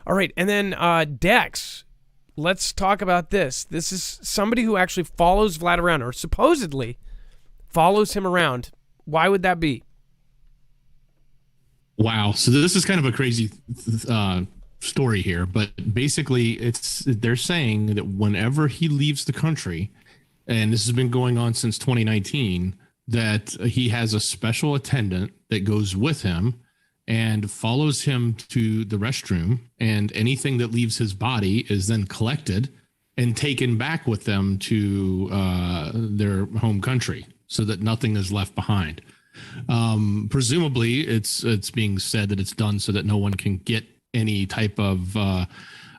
A: All right, and then Dex, let's talk about this. This is somebody who actually follows Vlad around, or supposedly follows him around. Why would that be?
B: Wow. So this is kind of a crazy story here, but basically they're saying that whenever he leaves the country, and this has been going on since 2019, that he has a special attendant that goes with him, and follows him to the restroom, and anything that leaves his body is then collected and taken back with them to their home country so that nothing is left behind. Presumably it's being said that it's done so that no one can get any type of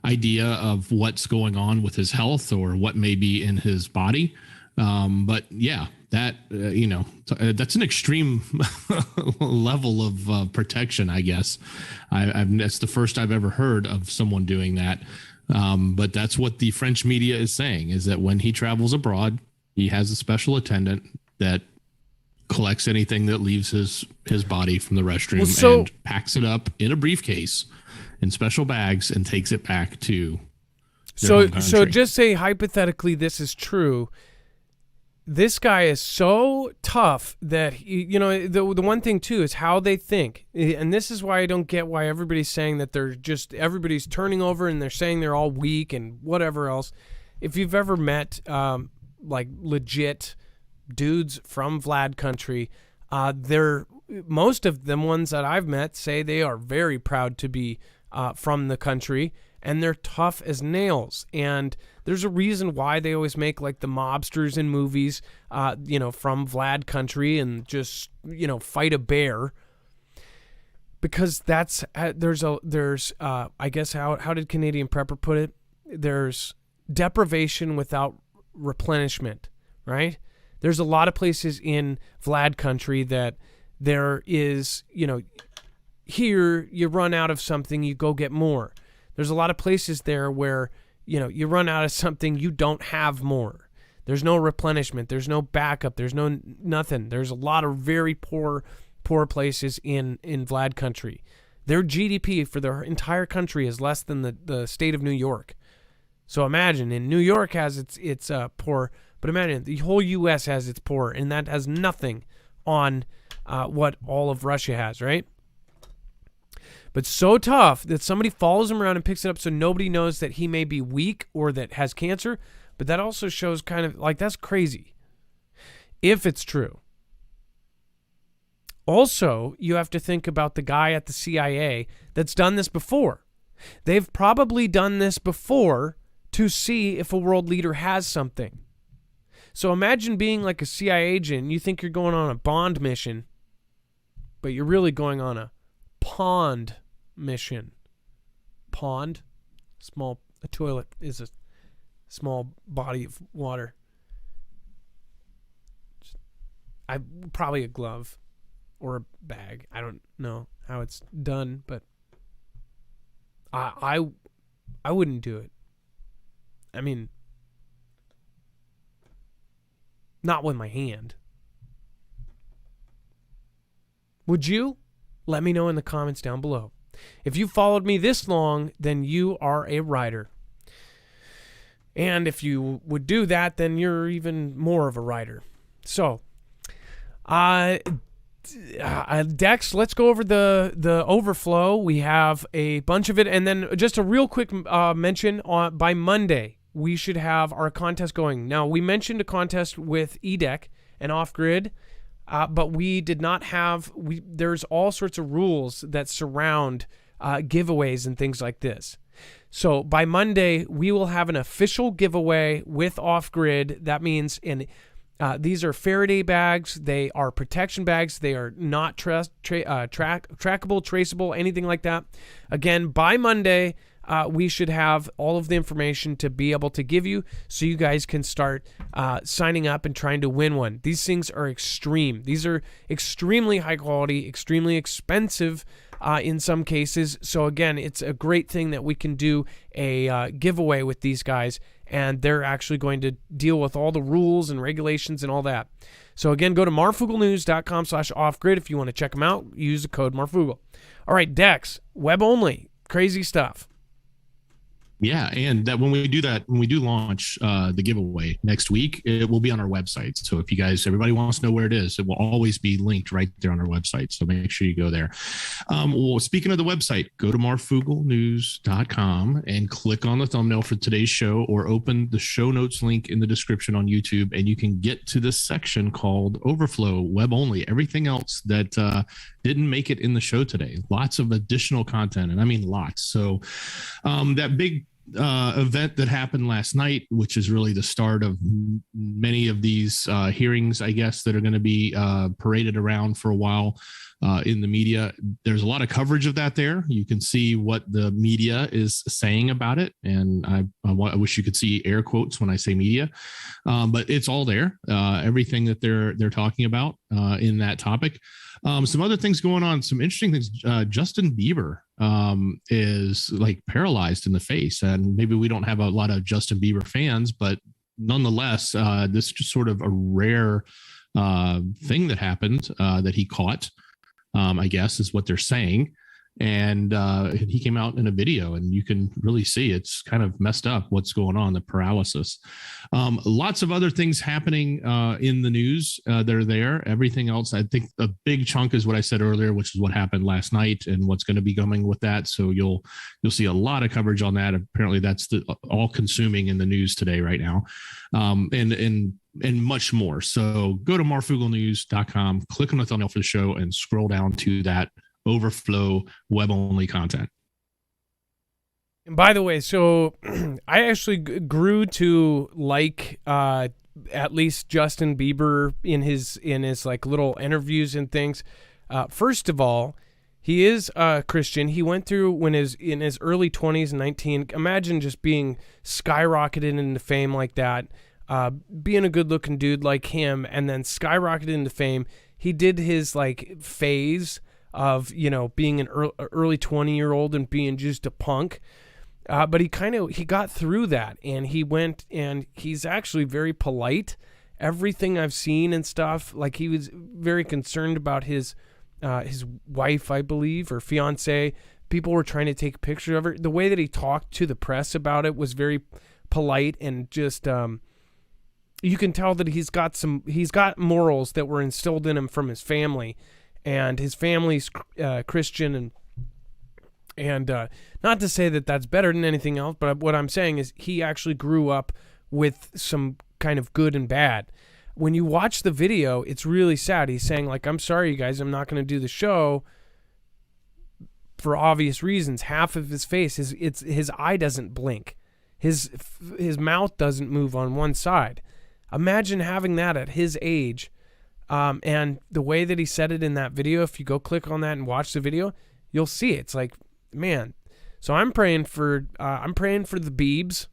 B: idea of what's going on with his health or what may be in his body. But yeah, that, that's an extreme level of protection, I guess. That's the first I've ever heard of someone doing that. But that's what the French media is saying, is that when he travels abroad, he has a special attendant that collects anything that leaves his body from the restroom and packs it up in a briefcase in special bags and takes it back to their home country.
A: So just say hypothetically this is true. This guy is so tough that, the one thing too is how they think. And this is why I don't get why everybody's saying that everybody's turning over and they're saying they're all weak and whatever else. If you've ever met like legit dudes from Vlad country, most of them ones that I've met say they are very proud to be from the country, and they're tough as nails. And there's a reason why they always make like the mobsters in movies, from Vlad country and just, fight a bear. Because that's, there's I guess how did Canadian Prepper put it? There's deprivation without replenishment, right? There's a lot of places in Vlad country that there is, here you run out of something, you go get more. There's a lot of places there where, you run out of something, you don't have more. There's no replenishment. There's no backup. There's no nothing. There's a lot of very poor places in Vlad country. Their GDP for their entire country is less than the state of New York. So imagine, and New York has its poor, but imagine the whole U.S. has its poor, and that has nothing on what all of Russia has, right? But so tough that somebody follows him around and picks it up so nobody knows that he may be weak or that has cancer. But that also shows kind of like that's crazy if it's true. Also, you have to think about the guy at the CIA that's done this before. They've probably done this before to see if a world leader has something. So imagine being like a CIA agent. You think you're going on a Bond mission, but you're really going on a pond mission. Pond? A toilet is a small body of water. Probably a glove or a bag. I don't know how it's done, but I wouldn't do it. I mean, not with my hand. Would you? Let me know in the comments down below. If you followed me this long, then you are a writer. And if you would do that, then you're even more of a writer. So, Dex, let's go over the overflow. We have a bunch of it. And then just a real quick mention, by Monday, we should have our contest going. Now, we mentioned a contest with EDEC and Off-Grid, but we did not have, there's all sorts of rules that surround giveaways and things like this. So by Monday, we will have an official giveaway with Off-Grid. That means these are Faraday bags. They are protection bags. They are not trackable, traceable, anything like that. Again, by Monday, we should have all of the information to be able to give you so you guys can start signing up and trying to win one. These things are extreme. These are extremely high quality, extremely expensive in some cases. So again, it's a great thing that we can do a giveaway with these guys, and they're actually going to deal with all the rules and regulations and all that. So again, go to marfooglenews.com/offgrid if you want to check them out. Use the code Marfoogle. All right, Dex, web only, crazy stuff.
B: Yeah, and that when we do launch the giveaway next week, it will be on our website. So if everybody wants to know where it is, it will always be linked right there on our website. So make sure you go there. Well, speaking of the website, go to marfooglenews.com and click on the thumbnail for today's show, or open the show notes link in the description on YouTube, and you can get to this section called Overflow Web Only. Everything else that didn't make it in the show today. Lots of additional content, and I mean lots. So that big event that happened last night, which is really the start of many of these hearings, I guess, that are going to be paraded around for a while in the media. There's a lot of coverage of that there. You can see what the media is saying about it. And I wish you could see air quotes when I say media, but it's all there. Everything that they're talking about in that topic. Some other things going on, some interesting things. Justin Bieber is like paralyzed in the face, and maybe we don't have a lot of Justin Bieber fans, but nonetheless, this is just sort of a rare thing that happened that he caught, I guess is what they're saying. And he came out in a video, and you can really see it's kind of messed up what's going on, the paralysis. Lots of other things happening in the news that are there. Everything else, I think a big chunk is what I said earlier, which is what happened last night and what's going to be coming with that. So you'll see a lot of coverage on that. Apparently that's all consuming in the news today right now. And much more. So go to marfooglenews.com, click on the thumbnail for the show, and scroll down to that overflow web-only content.
A: And by the way, so I actually grew to like at least Justin Bieber in his like little interviews and things. First of all, he is a Christian. He went through in his early 20s, 19. Imagine just being skyrocketed into fame like that. Being a good-looking dude like him, and then skyrocketed into fame. He did his like phase of, you know, being an early 20-year-old and being just a punk. But he got through that, and he went, and he's actually very polite. Everything I've seen and stuff, like he was very concerned about his wife, I believe, or fiance. People were trying to take pictures of her. The way that he talked to the press about it was very polite, and just you can tell that he's got morals that were instilled in him from his family, and his family's Christian, and not to say that that's better than anything else, but what I'm saying is he actually grew up with some kind of good and bad. When you watch the video, it's really sad. He's saying, like, I'm sorry, you guys, I'm not going to do the show for obvious reasons. Half of his face, his eye doesn't blink. His mouth doesn't move on one side. Imagine having that at his age. And the way that he said it in that video, if you go click on that and watch the video, you'll see it. It's like, man. So I'm praying for the Biebs.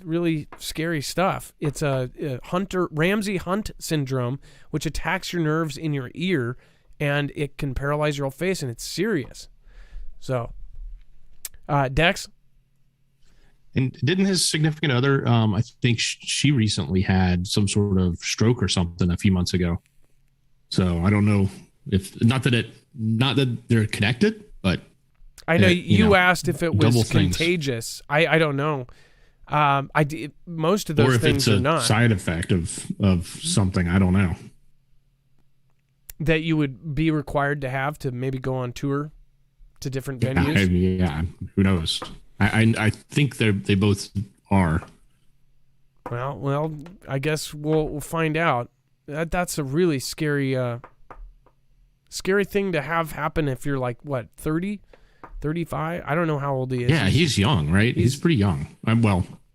A: Really scary stuff. It's a Ramsey Hunt syndrome, which attacks your nerves in your ear, and it can paralyze your whole face, and it's serious. So, Dex?
B: And didn't his significant other, I think she recently had some sort of stroke or something a few months ago. So I don't know if not that they're connected, but
A: I know you asked if it was contagious. I don't know. Most of those things are not.
B: Or if it's a side effect of something. I don't know.
A: That you would be required to have to maybe go on tour to different venues.
B: Yeah, who knows? I think they both are.
A: Well, I guess we'll find out. That's a really scary thing to have happen if you're like, what, 30, 35? I don't know how old he is.
B: Yeah, he's young, right? He's pretty young.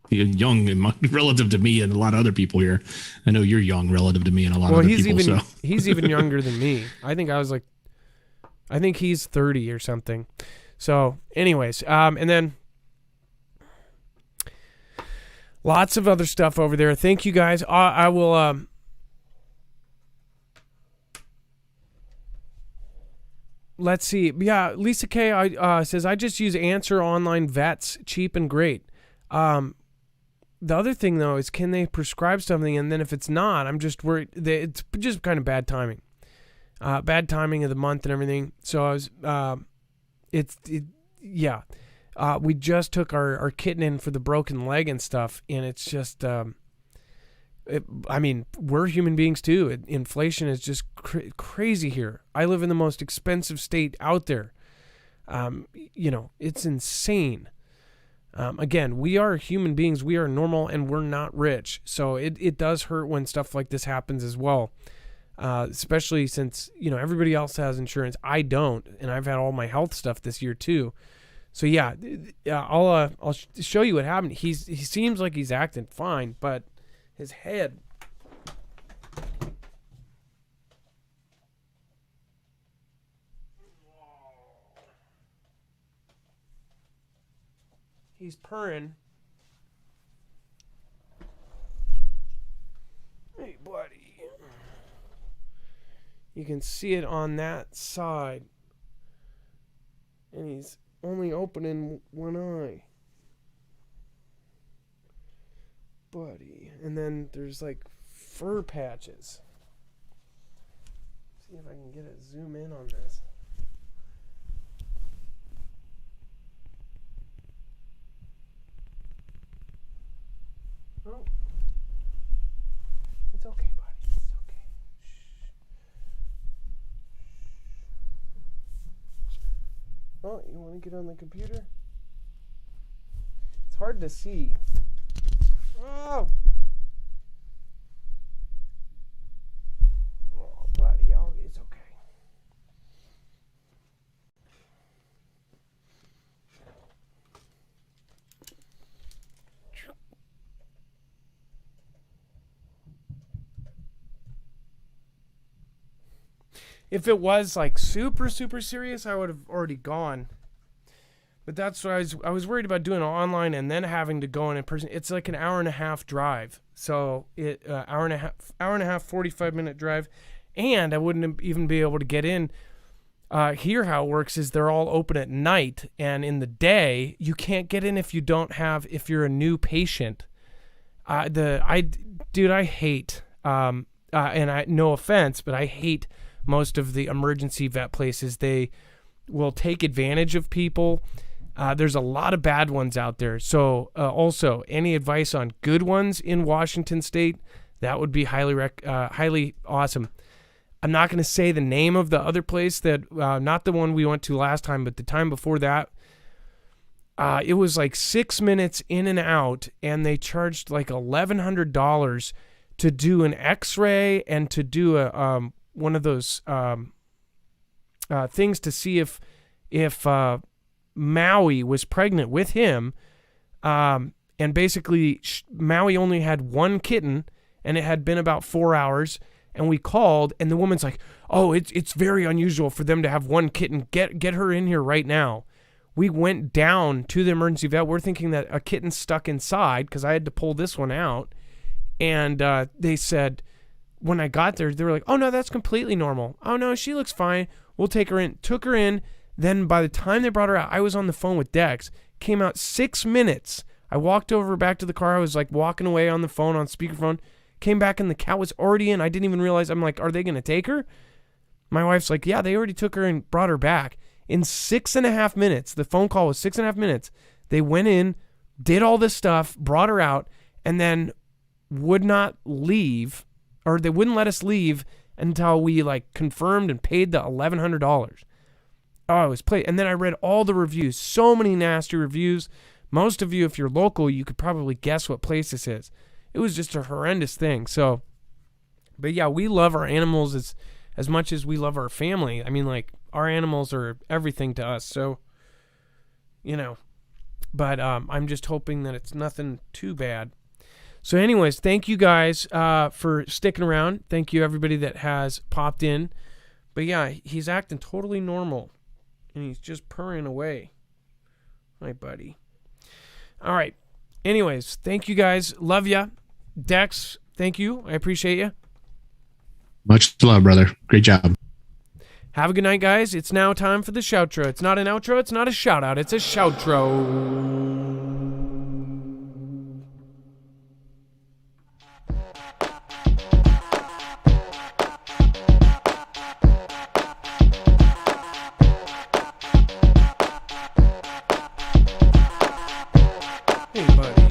B: He's young relative to me and a lot of other people here. I know you're young relative to me and a lot of other people.
A: He's even younger than me. I think he's 30 or something. So, anyways, and then lots of other stuff over there. Thank you guys. I will. Let's see. Yeah, Lisa K says, I just use Answer Online Vets, cheap and great. The other thing, though, is can they prescribe something, and then if it's not, I'm just worried. It's just kind of bad timing. Bad timing of the month and everything. So I was, we just took our kitten in for the broken leg and stuff, and it's just, we're human beings too. Inflation is just crazy here. I live in the most expensive state out there. It's insane. Again, we are human beings. We are normal, and we're not rich. So it does hurt when stuff like this happens as well. especially since, everybody else has insurance. I don't, and I've had all my health stuff this year too. So yeah, I'll show you what happened. He seems like he's acting fine, but his head. He's purring. Hey, buddy. You can see it on that side. And he's only opening one eye. Buddy. And then there's like fur patches. See if I can get a zoom in on this. Oh. It's okay, buddy. It's okay. Shh. Oh, you want to get on the computer? It's hard to see. Oh! Oh, buddy. Oh, it's okay. If it was like super, super serious, I would have already gone. But that's what I was worried about doing online and then having to go in person. It's like an hour and a half drive. So hour and a half, 45-minute drive. And I wouldn't even be able to get in. Here, how it works is they're all open at night, and in the day you can't get in if you're a new patient. I hate, no offense, but I hate most of the emergency vet places. They will take advantage of people. There's a lot of bad ones out there. So also, any advice on good ones in Washington State, that would be highly awesome. I'm not going to say the name of the other place that, not the one we went to last time, but the time before that. It was like 6 minutes in and out, and they charged like $1,100 to do an X-ray and to do one of those things to see if Maui was pregnant with him. And basically, Maui only had one kitten, and it had been about 4 hours. And we called, and the woman's like, "Oh, it's very unusual for them to have one kitten. Get her in here right now." We went down to the emergency vet. We're thinking that a kitten's stuck inside because I had to pull this one out. And they said, when I got there, they were like, "Oh, no, that's completely normal. Oh, no, she looks fine. We'll take her in." Took her in. Then by the time they brought her out, I was on the phone with Dex. Came out 6 minutes. I walked over back to the car. I was like walking away on the phone, on speakerphone. Came back and the cat was already in. I didn't even realize. I'm like, are they going to take her? My wife's like, yeah, they already took her and brought her back. In 6.5 minutes, the phone call was 6.5 minutes. They went in, did all this stuff, brought her out, and then would not leave, or they wouldn't let us leave until we like confirmed and paid the $1,100. Oh, it was played. And then I read all the reviews, so many nasty reviews. Most of you, if you're local, you could probably guess what place this is. It was just a horrendous thing. So, but yeah, we love our animals as much as we love our family. I mean, like, our animals are everything to us. So, but I'm just hoping that it's nothing too bad. So anyways, thank you guys for sticking around. Thank you everybody that has popped in. But yeah, he's acting totally normal. And he's just purring away. Hi, buddy. All right. Anyways, thank you guys. Love ya. Dex, thank you. I appreciate you.
B: Much love, brother. Great job.
A: Have a good night, guys. It's now time for the shoutro. It's not an outro. It's not a shout out. It's a shoutro. Hey, buddy.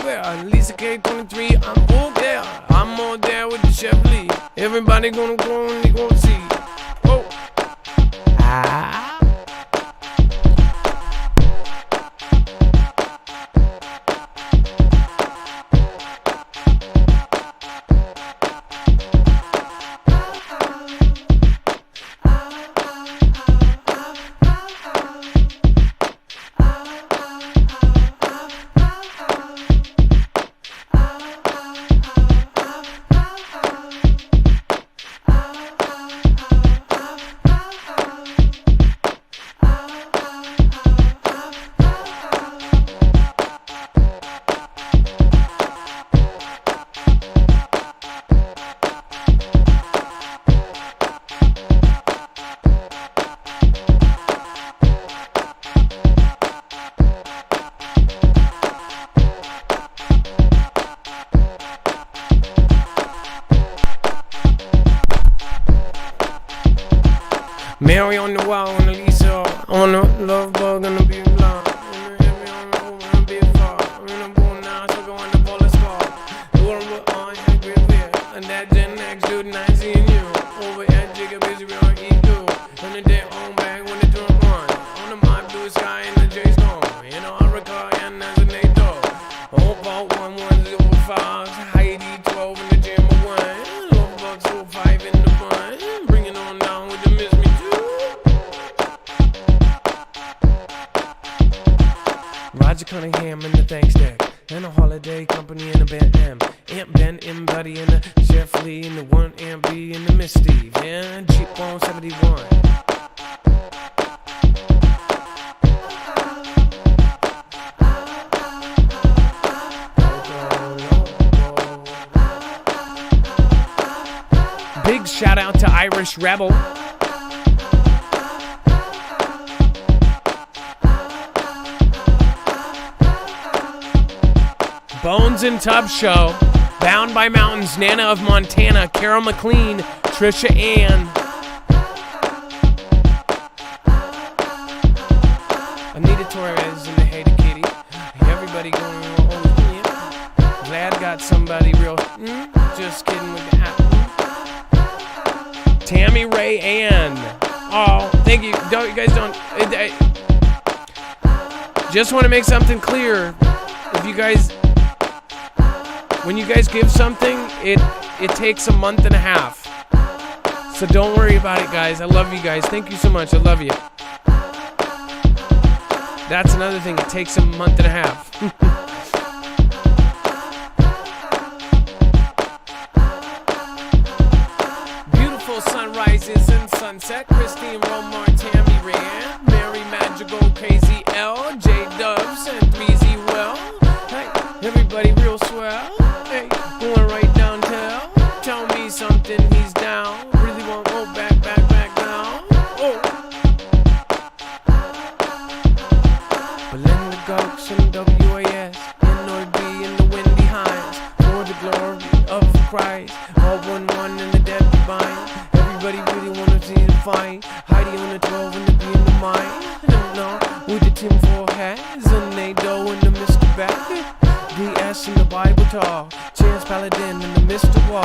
A: there. Lisa K23, I'm over there. I'm over there with the Chef Lee. Everybody gonna go and they gonna see. Oh. Ah. Mary on the wall, on the Lisa, on the love bug, and the big blonde. On the big far, in the boom now, so go on the ball of scar. The one with on your grip here, and that Gen X dude, nice seeing you. Over at Jigga, busy, real E2. And the day on back when the drum run. On the mob, blue sky, and the J's gone. You know, I recall, and that's a NATO. Oh, about 1105, Heidi 12 in the jam of 1. Love bugs, 05 in the bun. Bring it on down with the Miss Me. Roger Cunningham in the thanks deck, and a holiday company in the band M. Amp Ben, M Buddy, and the Jeff Lee, and the one Amp B, and the Miss Steve, and Cheap Bone 71. Big shout out to Irish Rebel. Bones and Tub Show, Bound by Mountains, Nana of Montana, Carol McLean, Trisha Ann, Anita Torres and the Hated Kitty. Everybody going on. Glad got somebody real. Just kidding with the app. Tammy Ray Ann. Oh, thank you. You guys don't. Just want to make something clear. If you guys. When you guys give something, it takes a month and a half. So don't worry about it, guys. I love you guys. Thank you so much. I love you. That's another thing. It takes a month and a half. Beautiful sunrises and sunset. Christine Romar, Tammy Rand, Mary Magical, Crazy L, J Dubs, and 3Z Well. Hey, everybody real swell. Hey, going right downtown. Tell me something, he's down. Really won't go back down. Oh. Belinda Gokes and WAS, NOB in the windy highs. For the glory of Christ. All 1-1 in the dead divine. Everybody really wanna see the fight. Heidi on the 12 and the B in the mind. I don't know, with the Tim 4 hats. And NATO and the Mr. Back. DS and the Bible talk, Chance Paladin and the Mr. Wall.